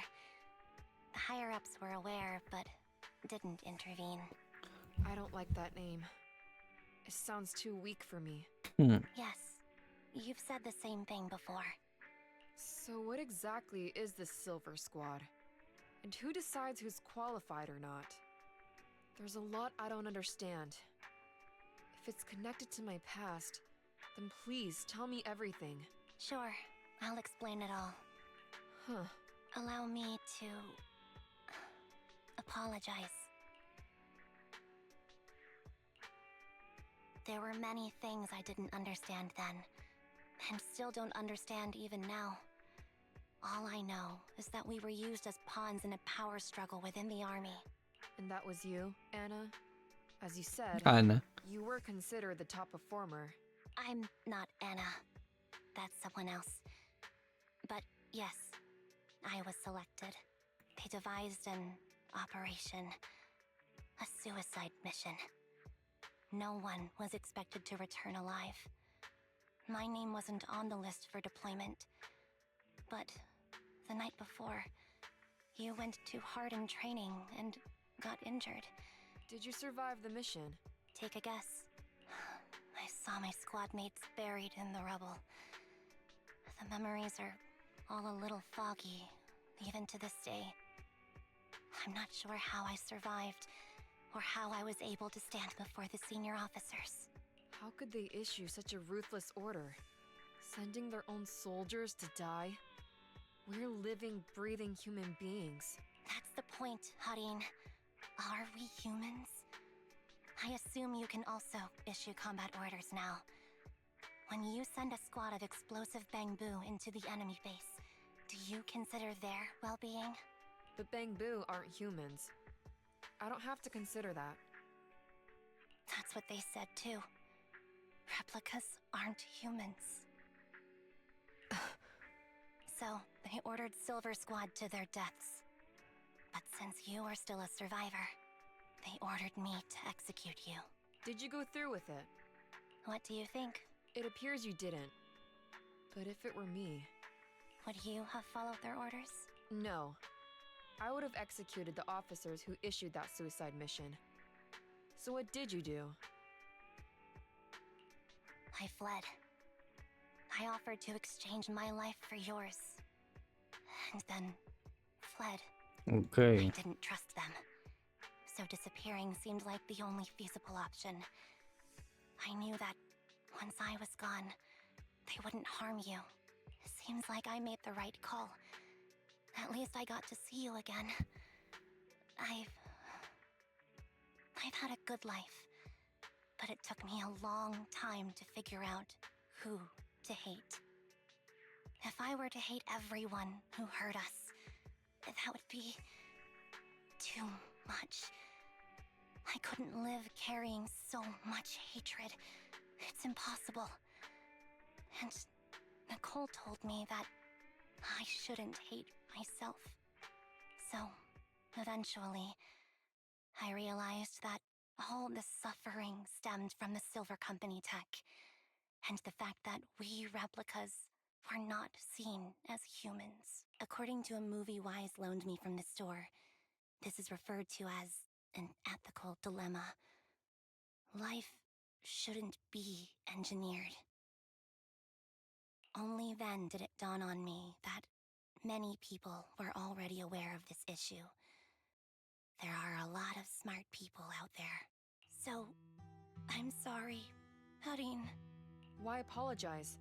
The higher-ups were aware, but didn't intervene. I don't like that name. It sounds too weak for me. Yes, you've said the same thing before. So what exactly is this Silver Squad? And who decides who's qualified or not? There's a lot I don't understand. If it's connected to my past, then please tell me everything. Sure, I'll explain it all. Huh. Allow me to apologize. There were many things I didn't understand then, and still don't understand even now. All I know is that we were used as pawns in a power struggle within the army. And that was you, Anna? As you said, Anna. you were considered the top performer. I'm not Anna. That's someone else. But yes, I was selected. They devised an operation. A suicide mission. No one was expected to return alive. My name wasn't on the list for deployment. But the night before, you went too hard in training and got injured. Did you survive the mission? Take a guess. I saw my squad mates buried in the rubble. The memories are all a little foggy, even to this day. I'm not sure how I survived, or how I was able to stand before the senior officers. How could they issue such a ruthless order? Sending their own soldiers to die? We're living, breathing human beings. That's the point, Harin. Are we humans? I assume you can also issue combat orders now. When you send a squad of explosive bamboo into the enemy base, do you consider their well-being? But Bangbu aren't humans. I don't have to consider that. That's what they said too. Replicas aren't humans. So, they ordered Silver Squad to their deaths. But since you are still a survivor, they ordered me to execute you. Did you go through with it? What do you think? It appears you didn't. But if it were me... Would you have followed their orders? No. I would have executed the officers who issued that suicide mission. So what did you do? I fled. I offered to exchange my life for yours. And then fled. Okay. I didn't trust them. So disappearing seemed like the only feasible option. I knew that once I was gone, they wouldn't harm you. Seems like I made the right call. At least I got to see you again. I've had a good life, but it took me a long time to figure out who to hate. If I were to hate everyone who hurt us, that would be too much. I couldn't live carrying so much hatred. It's impossible. And Nicole told me that I shouldn't hate myself. So, eventually, I realized that all the suffering stemmed from the Silver Company tech, and the fact that we replicas were not seen as humans. According to a movie Wise loaned me from the store, this is referred to as an ethical dilemma. Life shouldn't be engineered. Only then did it dawn on me that Many people were already aware of this issue. There are a lot of smart people out there. So, I'm sorry, Harin. Why apologize?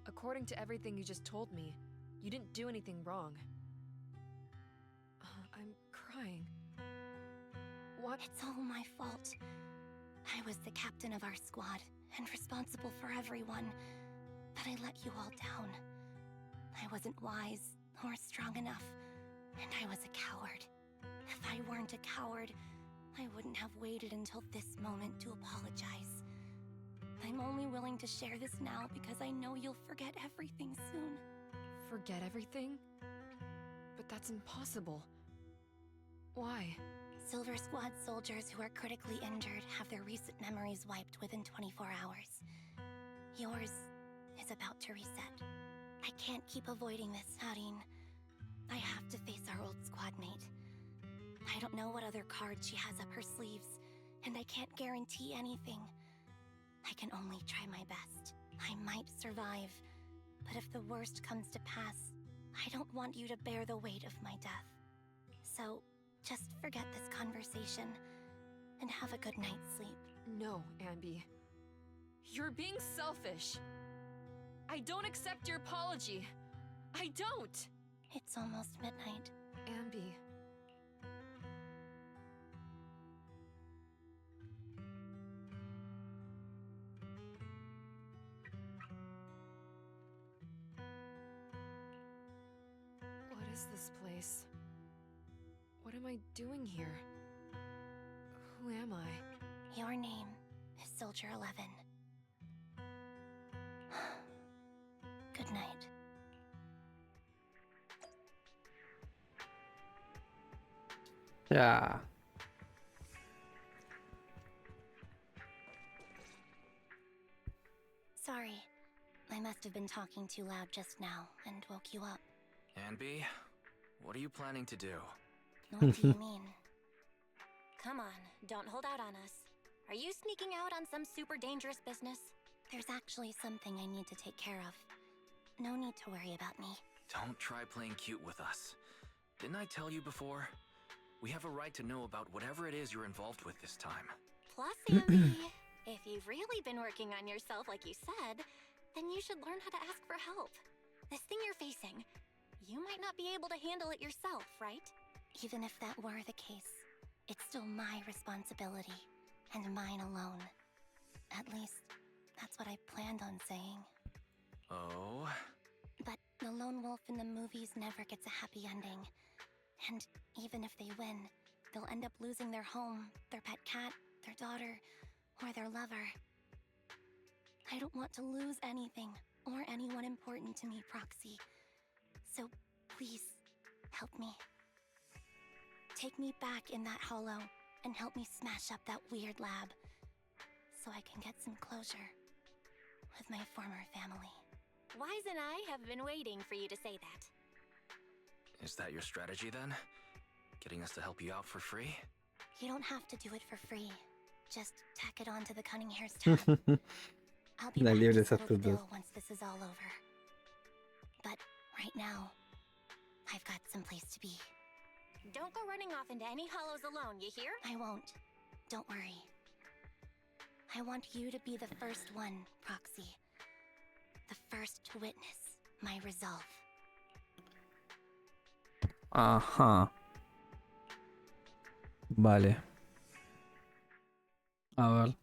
According to everything you just told me, you didn't do anything wrong. I'm crying. What? It's all my fault. I was the captain of our squad and responsible for everyone, but I let you all down. I wasn't wise or strong enough, and I was a coward. If I weren't a coward, I wouldn't have waited until this moment to apologize. I'm only willing to share this now because I know you'll forget everything soon. Forget everything? But that's impossible. Why? Silver Squad soldiers who are critically injured have their recent memories wiped within 24 hours. Yours is about to reset. I can't keep avoiding this, Harin. I have to face our old squad mate. I don't know what other cards she has up her sleeves, and I can't guarantee anything. I can only try my best. I might survive, but if the worst comes to pass, I don't want you to bear the weight of my death. So, just forget this conversation and have a good night's sleep. No, Anby. You're being selfish. I don't accept your apology. I don't! It's almost midnight. Anby. What is this place? What am I doing here? Who am I? Your name is Soldier 11. Good night. Ya. Sorry. I must have been talking too loud just now and woke you up. Anby, what are you planning to do? What do you mean? Come on, don't hold out on us. Are you sneaking out on some super dangerous business? There's actually something I need to take care of. No need to worry about me. Don't try playing cute with us. Didn't I tell you before? We have a right to know about whatever it is you're involved with this time. Plus, Andy, if you've really been working on yourself like you said, then you should learn how to ask for help. This thing you're facing, you might not be able to handle it yourself, right? Even if that were the case, it's still my responsibility, and mine alone. At least, that's what I planned on saying. Oh? But the lone wolf in the movies never gets a happy ending. And even if they win, they'll end up losing their home, their pet cat, their daughter, or their lover. I don't want to lose anything, or anyone important to me, Proxy. So, please, help me. Take me back in that hollow, and help me smash up that weird lab, so I can get some closure with my former family. Wise and I have been waiting for you to say that. Is that your strategy then? Getting us to help you out for free? You don't have to do it for free. Just tack it on to the Cunning Hair's tab. I'll be La back liebre to esas settle the tutas. bill once this is all over. But right now, I've got someplace to be. Don't go running off into any hollows alone, you hear? I won't. Don't worry. I want you to be the first one, Proxy. The first to witness my resolve. Ajá. Vale. A ver.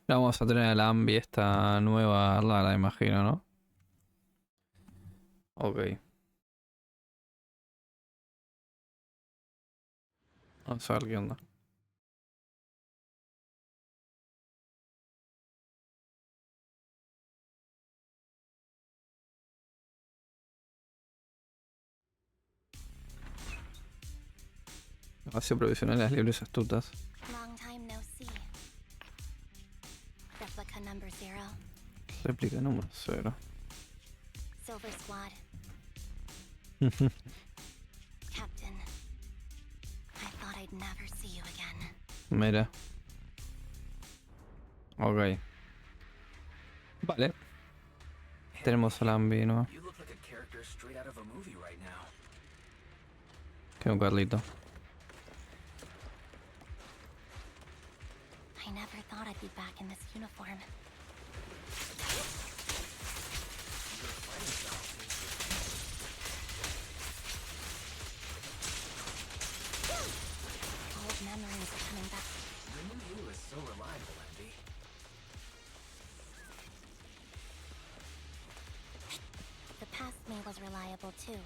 La vamos a tener a la Anby esta nueva rara, imagino, ¿no? Ok. Vamos a ver qué onda. Espacio provisional las libres astutas. Long time no see. Replica number 0. Réplica número 0. Silver Squad. Captain. I thought I'd never see you again. Mira. Ok. Vale. Tenemos a la Anby, ¿no? You look like a character they're straight out of a movie right now. Que un Carlito. I never thought I'd be back in this uniform. Old memories are coming back. The new you is so reliable, Envy. The past me was reliable too.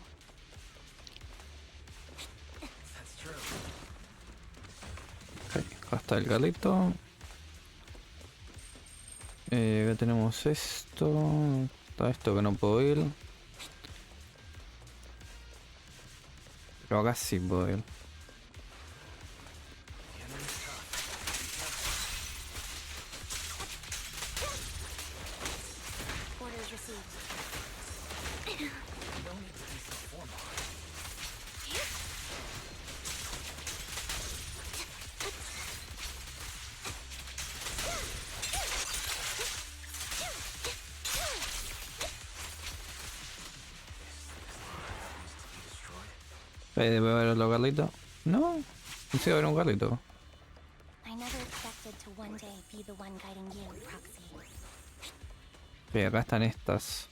That's true. Ok, acá está el Carlito. Acá tenemos esto. Está esto que no puedo ir. Pero acá sí puedo ir. Orders received. You don't need to be so formal. ¿Debe haber otro Carlito? No, no sé, haber un Carlito. I never expected to one day be the one guiding you, Proxy. Ok, acá están estas.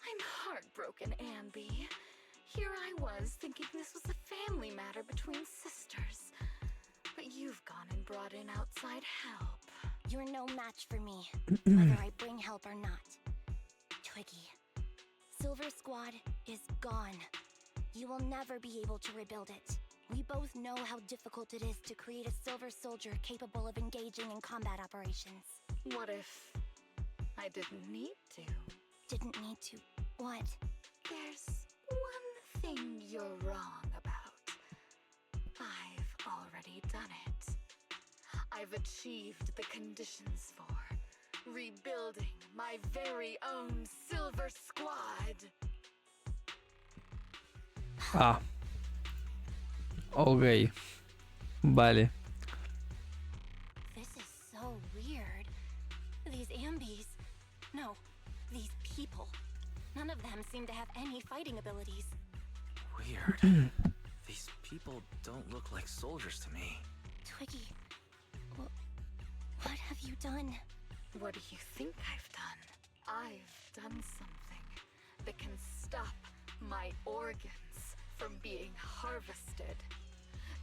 I'm heartbroken, Anby. Here I was thinking this was a family matter between sisters. But you've gone and brought in outside help. You're no match for me, whether I bring help or not. Twiggy, Silver Squad is gone. You will never be able to rebuild it. We both know how difficult it is to create a Silver Soldier capable of engaging in combat operations. What if I didn't need to? Didn't need to. What? There's one thing you're wrong about. I've already done it. I've achieved the conditions for rebuilding my very own Silver Squad. Ah. Ok. Vale. This is so weird. These Ambys. No, these people. None of them seem to have any fighting abilities. Weird. These people don't look like soldiers to me. Twiggy, what have you done? What do you think I've done? I've done something that can stop my organs from being harvested.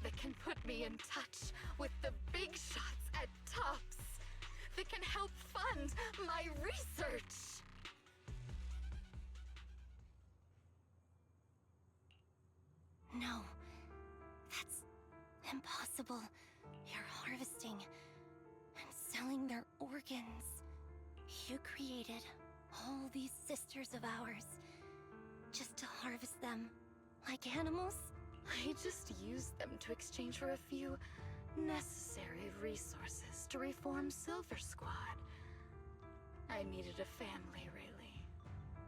That can put me in touch with the big shots at Tops. That can help fund my research. No, that's impossible. You're harvesting and selling their organs. You created all these sisters of ours just to harvest them like animals? I just used them to exchange for a few necessary resources to reform Silver Squad. I needed a family, really.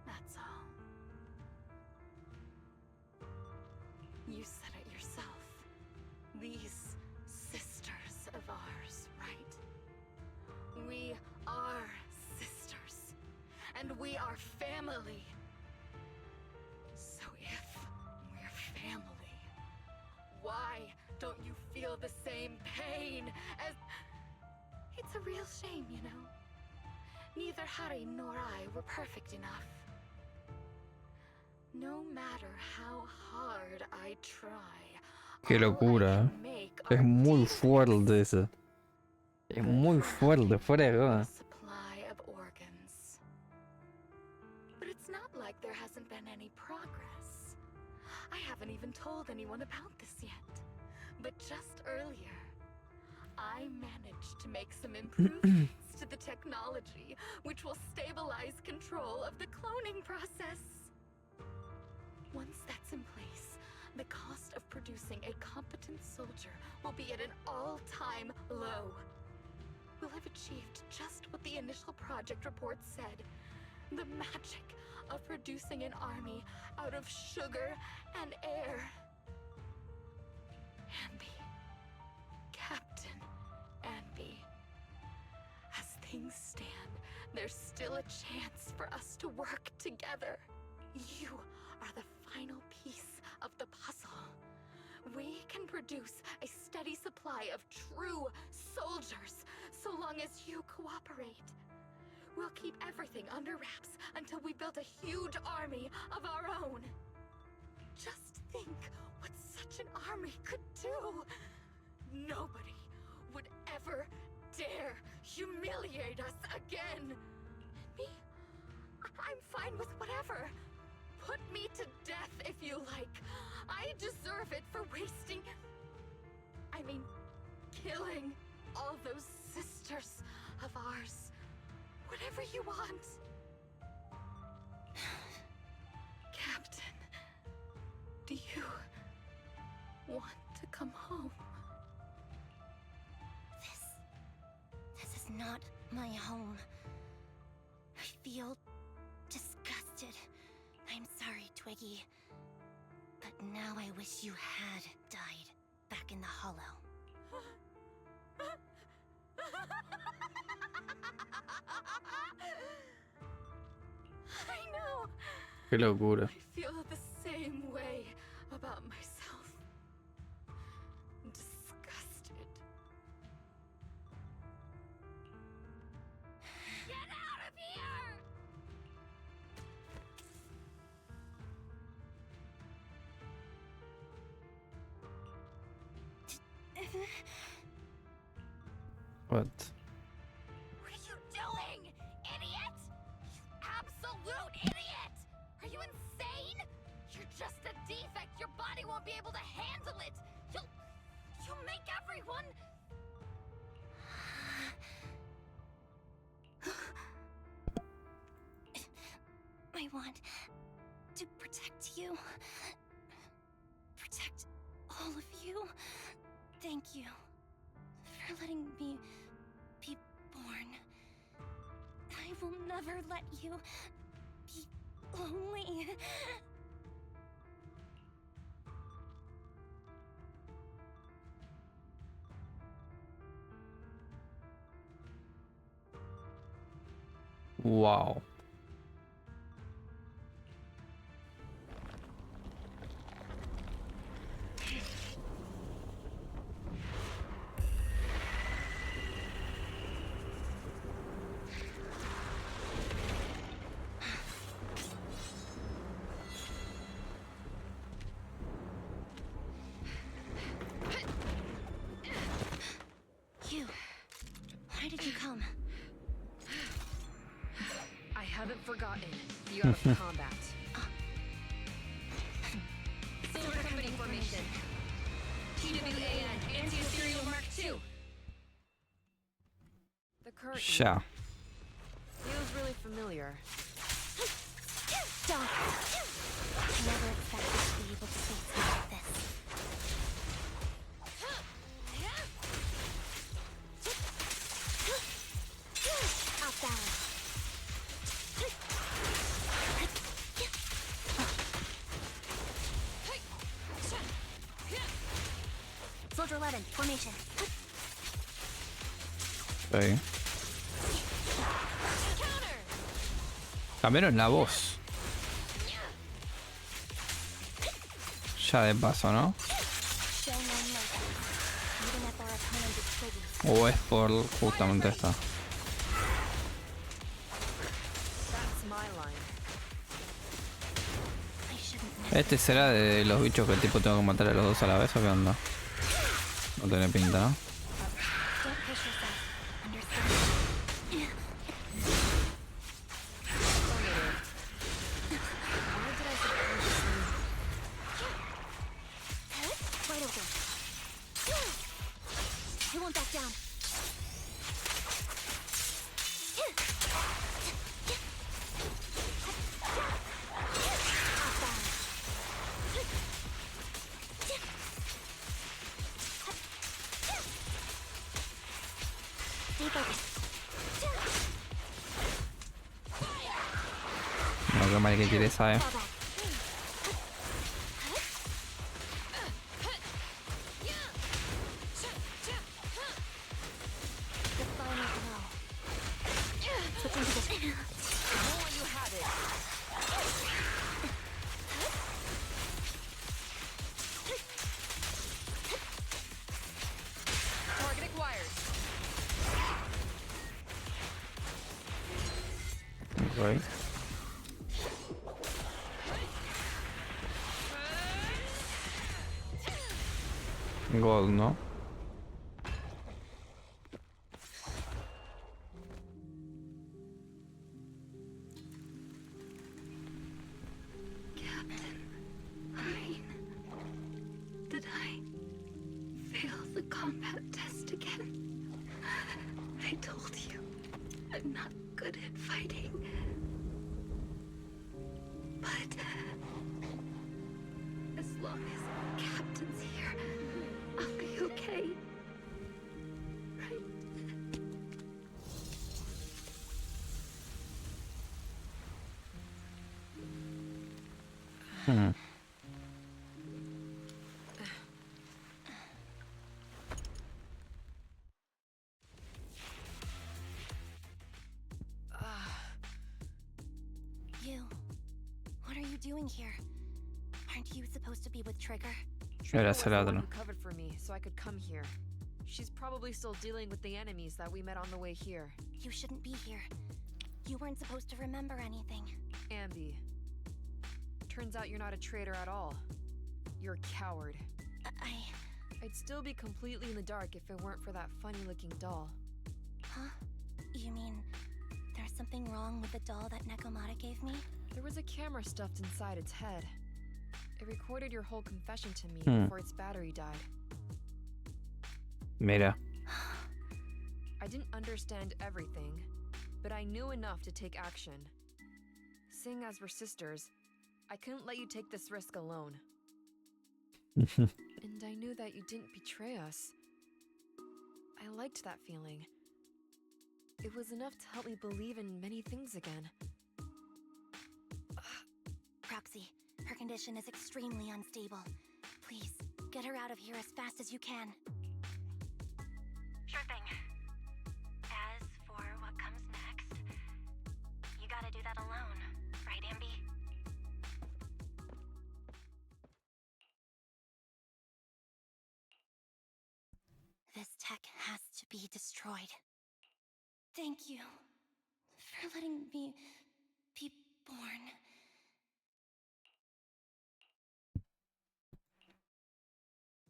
That's all. You said it yourself. These sisters of ours, right? We are sisters. And we are family. So if we're family, why don't you feel the same pain as... It's a real shame, you know? Neither Harry nor I were perfect enough. No matter how hard I try, Qué locura. Es muy fuerte eso. Es muy fuerte, fuera de joda. Supply of organs. But it's not like there hasn't been any progress. I haven't even told anyone about this yet. But just earlier, I managed to make some improvements to the technology, which will stabilize control of the cloning process. Once that's in place, the cost of producing a competent soldier will be at an all-time low. We'll have achieved just what the initial project report said. The magic of producing an army out of sugar and air. Anby. Captain Anby. As things stand, there's still a chance for us to work together. You are the final piece of the puzzle. We can produce a steady supply of true soldiers so long as you cooperate. We'll keep everything under wraps until we build a huge army of our own. Just think what such an army could do. Nobody would ever dare humiliate us again. Me? I'm fine with whatever. Put me to death if you like. I deserve it for wasting... killing all those sisters of ours. Whatever you want. Captain, do you want to come home? This is not my home. I feel disgusted. I'm sorry, Twiggy. But now I wish you had died back in the hollow. I know. Qué locura. I feel the same way about myself. Disgusted. Get out of here! What? What are you doing, idiot? You absolute idiot! Are you insane? You're just a defect. Your body won't be able to handle it. You'll make everyone... I want to protect you. Protect all of you. Thank you for letting me be born. I will never let you be lonely. Wow. Why did you come? I haven't forgotten. You out of combat. Silver Company formation. TWAN, Anti-Ethereal Mark II. The current Ya. feels really familiar. Stop! I never expected to be able to face you like this. Off balance. Soldier 11, formation. Ok. Cambiaron la voz. Ya de paso, ¿no? O es por justamente esta. Este será de los bichos que el tipo tengo que matar a los dos a la vez, ¿o qué onda? No tiene pinta, ¿no? He won't back down. No, qué mal que quiere esa, eh. Switching position. Ok. Gold, ¿no? Did I fail the combat test again? I told you, I'm not good at fighting. But as long as Captain's here, I'll be okay. Right? You. What are you doing here? Aren't you supposed to be with Trigger? Era was the one Celadro. who covered for me, so I could come here. She's probably still dealing with the enemies that we met on the way here. You shouldn't be here. You weren't supposed to remember anything. Amby. Turns out you're not a traitor at all. You're a coward. I'd still be completely in the dark if it weren't for that funny-looking doll. Huh? You mean there's something wrong with the doll that Nekomata gave me? There was a camera stuffed inside its head. It recorded your whole confession to me before its battery died. Mira. I didn't understand everything, but I knew enough to take action. Seeing as we're sisters, I couldn't let you take this risk alone. And I knew that you didn't betray us. I liked that feeling. It was enough to help me believe in many things again. Proxy, her condition is extremely unstable. Please, get her out of here as fast as you can. Sure thing. As for what comes next, you gotta do that alone, right, Amby? This tech has to be destroyed. Thank you for letting me be born.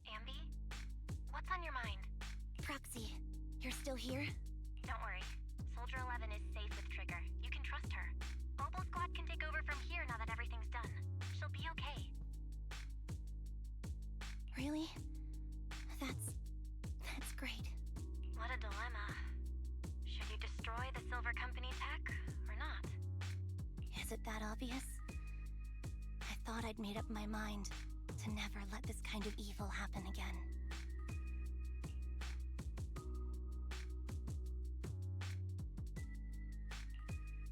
Amby? What's on your mind? Proxy, you're still here? Don't worry. Soldier 11 is safe with Trigger. You can trust her. Bobo Squad can take over from here now that everything's done. She'll be okay. Really? That's great. What a dilemma. Should you destroy the Silver Company tech, or not? Is it that obvious? I thought I'd made up my mind to never let this kind of evil happen again.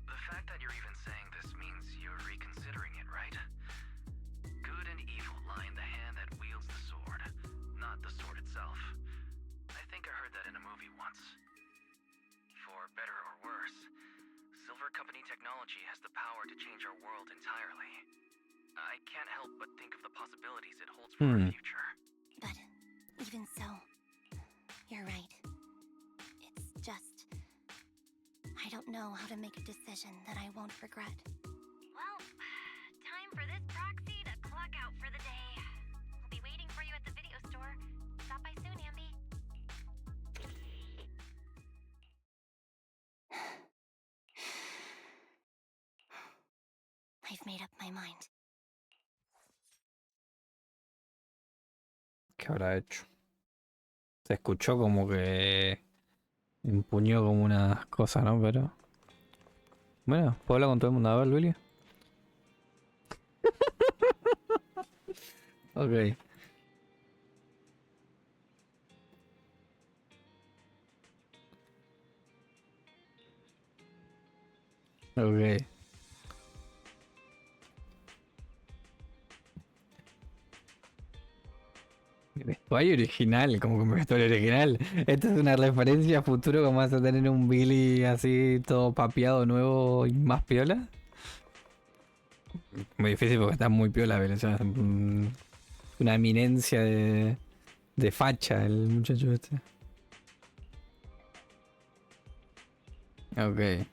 The fact that you're even saying this means you're reconsidering it, right? Good and evil lie in the hand that wields the sword, not the sword itself. I think I heard that in a movie once. For better or worse, Silver Company technology has the power to change our world entirely. I can't help but think of the possibilities it holds for our future. But even so, you're right. It's just, I don't know how to make a decision that I won't regret. Well, time for this proxy to clock out for the day. We'll be waiting for you at the video store. Stop by soon, Amby. I've made up my mind. ¿Qué habrá hecho? Se escuchó como que empuñó como unas cosas, ¿no? Pero... Bueno, ¿puedo hablar con todo el mundo? A ver, Willy. Ok. Ok. Vestuario original, como que mi vestuario original. Esto es una referencia a futuro, como vas a tener un Billy así todo papeado nuevo y más piola. Muy difícil porque está muy piola, Billy. O sea, una eminencia de facha el muchacho este. Ok.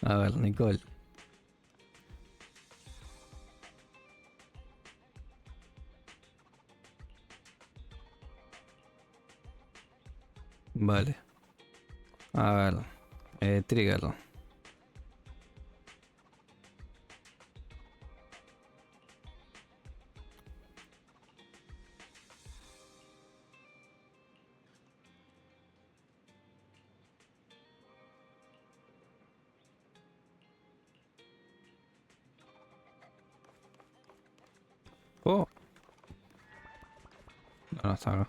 A ver, Nicole. Vale. A ver. Trigger. Oh. No está acá.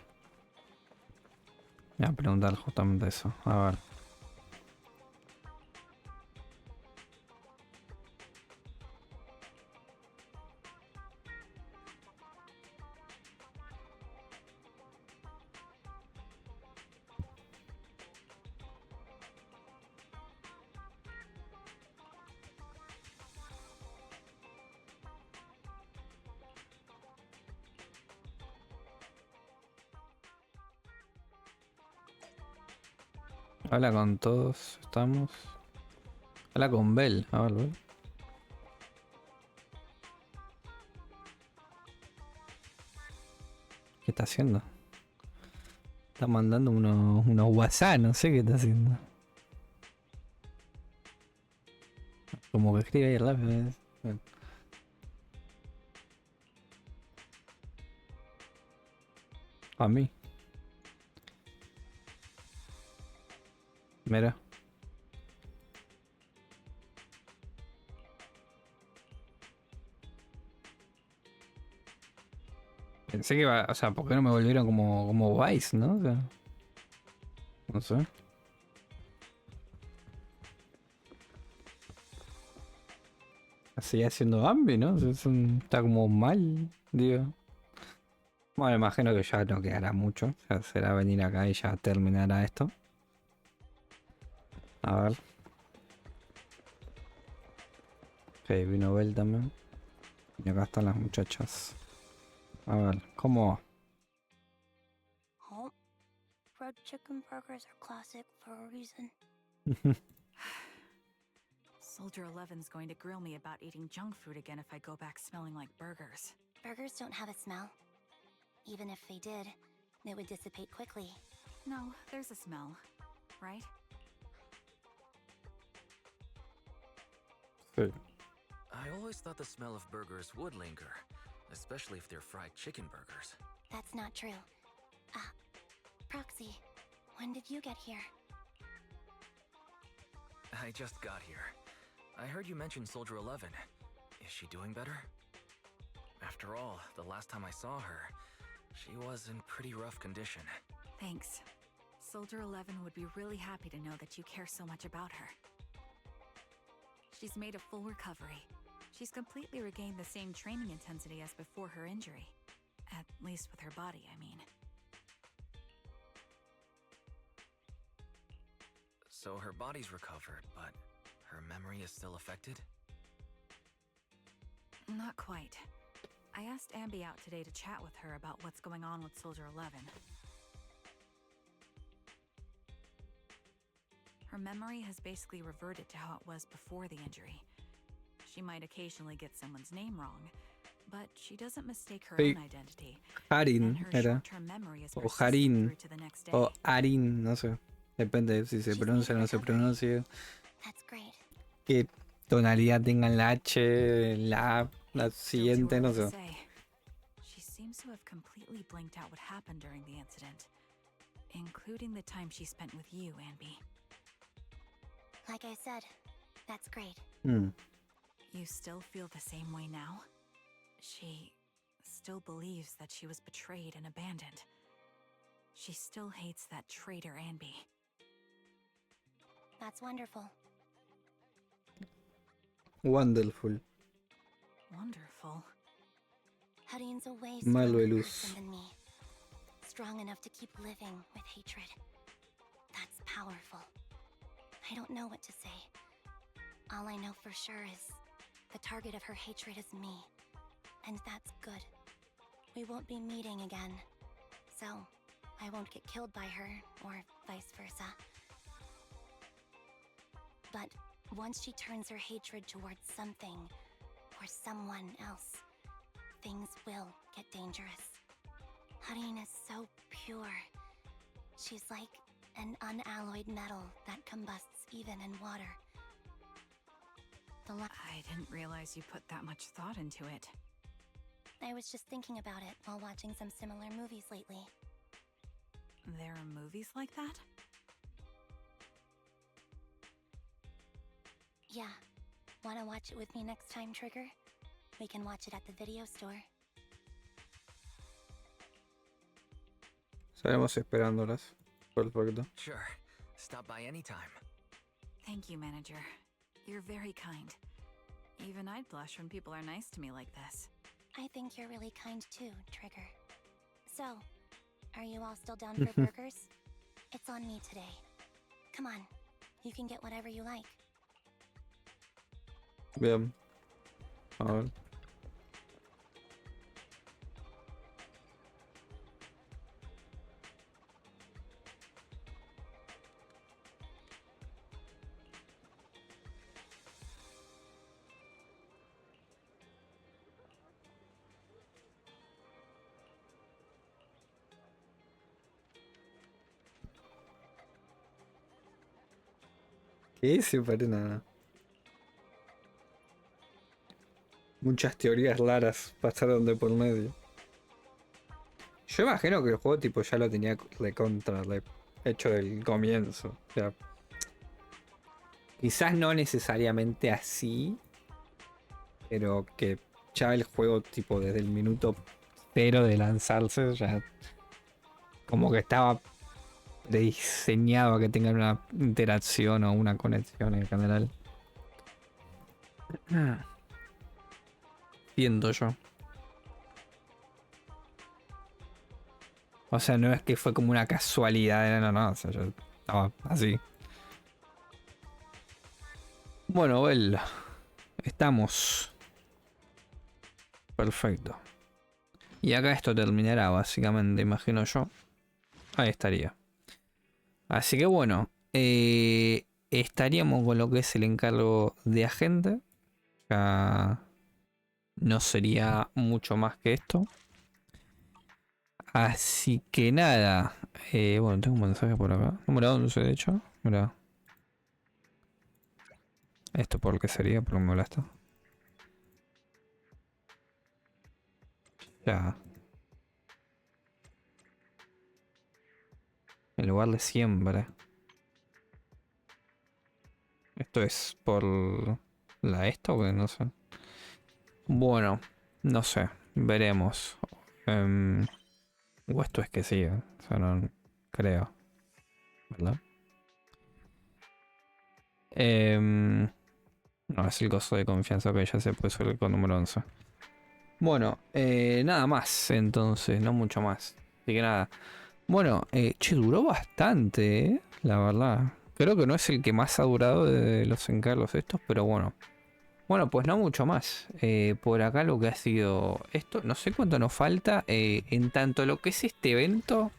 Voy a preguntar justamente eso. A ver. Habla con todos, estamos. Habla con Bell. A ver, Bell. ¿Qué está haciendo? Está mandando unos WhatsApp, no sé qué está haciendo. Como que escribe ahí rápido. A mí. Mira. Pensé que iba, o sea, ¿por qué no me volvieron como Vice, no? O sea, no sé. Así haciendo Ambi, ¿no? O sea, está como mal, digo. Bueno, imagino que ya no quedará mucho. O sea, será venir acá y ya terminará esto. A ver. Ok, vino Bell también. Y acá están las muchachas. A ver, ¿cómo va? Oh, fried chicken burgers are classic for a reason. Soldier 11's going to grill me about eating junk food again if I go back smelling like burgers. Burgers don't have a smell. Even if they did, they would dissipate quickly. No, there's a smell, right? Sí. I always thought the smell of burgers would linger, especially if they're fried chicken burgers. That's not true. Proxy, when did you get here? I just got here. I heard you mention Soldier 11. Is she doing better? After all, the last time I saw her, she was in pretty rough condition. Thanks. Soldier 11 would be really happy to know that you care so much about her. She's made a full recovery. She's completely regained the same training intensity as before her injury. At least with her body, I mean. So her body's recovered, but her memory is still affected? Not quite. I asked Amby out today to chat with her about what's going on with Soldier 11. Her memory has basically reverted to how it was before the injury. She might occasionally get someone's name wrong, but she doesn't mistake her own identity. Harin And her era. short-term memory is O persistent Harin. through to the next day. O Arin, no sé. Depende de si se pronuncia o no se pronuncia. That's great. Qué tonalidad tengan la H, la A, la Still too siguiente, no early to sé. say. She seems to have completely blanked out what happened during the incident, including the time she spent with you, Anby. Like I said, that's great. Hmm. You still feel the same way now? She still believes that she was betrayed and abandoned. She still hates that traitor Anby. That's wonderful. Wonderful. Wonderful. Harin's a way Malo stronger de luz. person than me. Strong enough to keep living with hatred. That's powerful. I don't know what to say. All I know for sure is the target of her hatred is me. And that's good. We won't be meeting again. So, I won't get killed by her, or vice versa. once she turns her hatred towards something or someone else, things will get dangerous. Harin is so pure. She's like an unalloyed metal that combusts even in water. I didn't realize you put that much thought into it. I was just thinking about it while watching some similar movies lately. There are movies like that? Yeah. Wanna watch it with me next time, Trigger? We can watch it at the video store. Estaremos esperándolas. Perfecto. Sure. Stop by anytime. Thank you, manager. You're very kind. Even I'd blush when people are nice to me like this. I think you're really kind too, Trigger. So, are you all still down for burgers? It's on me today. Come on. You can get whatever you like. Bien. A ver. ¿Qué? Sí, para nada. Muchas teorías raras pasaron de por medio. Yo imagino que el juego tipo ya lo tenía hecho del comienzo. O sea, quizás no necesariamente así, pero que ya el juego tipo desde el minuto 0 de lanzarse ya como que estaba prediseñado a que tengan una interacción o una conexión en general. Siento yo. O sea, no es que fue como una casualidad, no, o sea, yo estaba así. Bueno, well, estamos. Perfecto. Y acá esto terminará, básicamente, imagino yo. Ahí estaría. Así que bueno, estaríamos con lo que es el encargo de agente. Ya no sería mucho más que esto. Así que nada. Bueno, tengo un mensaje por acá. Número 11, de hecho. Mira. ¿Esto por qué sería? ¿Por qué me molesta? Ya. En lugar de siempre. Esto es por la esta o qué, no sé. Bueno, no sé. Veremos. O esto es que sí, o sea, no creo. ¿Verdad? No, es el costo de confianza que ya se puede subir con número 11. Bueno, nada más, entonces, no mucho más. Así que nada. Bueno, che, duró bastante, la verdad. Creo que no es el que más ha durado de los encargos estos, pero bueno. Bueno, pues no mucho más. Por acá lo que ha sido esto, no sé cuánto nos falta. En tanto lo que es este evento,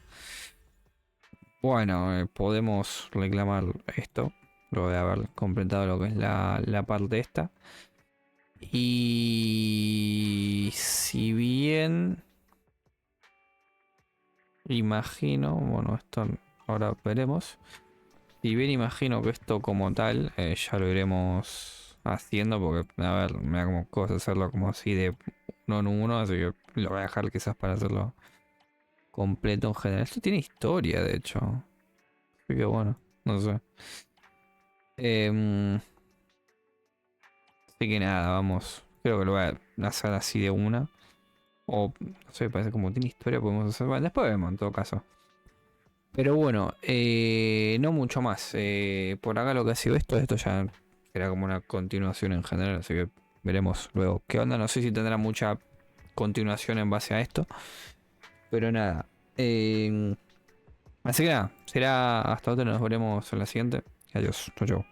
bueno, podemos reclamar esto. Luego de haber completado lo que es la parte esta. Y si bien imagino, bueno, esto ahora veremos. Si bien imagino que esto como tal ya lo iremos haciendo, porque a ver, me da como cosa hacerlo como así de uno en uno, así que lo voy a dejar quizás para hacerlo completo en general. Esto tiene historia, de hecho. Así que bueno, no sé. Así que nada, vamos. Creo que lo voy a hacer así de una. O, no sé, parece como tiene historia, podemos hacer. Bueno, después vemos en todo caso. Pero bueno, no mucho más. Por acá lo que ha sido esto ya era como una continuación en general. Así que veremos luego qué onda. No sé si tendrá mucha continuación en base a esto. Pero nada. Así que nada, será hasta otra. Nos veremos en la siguiente. Adiós. Chau, chau.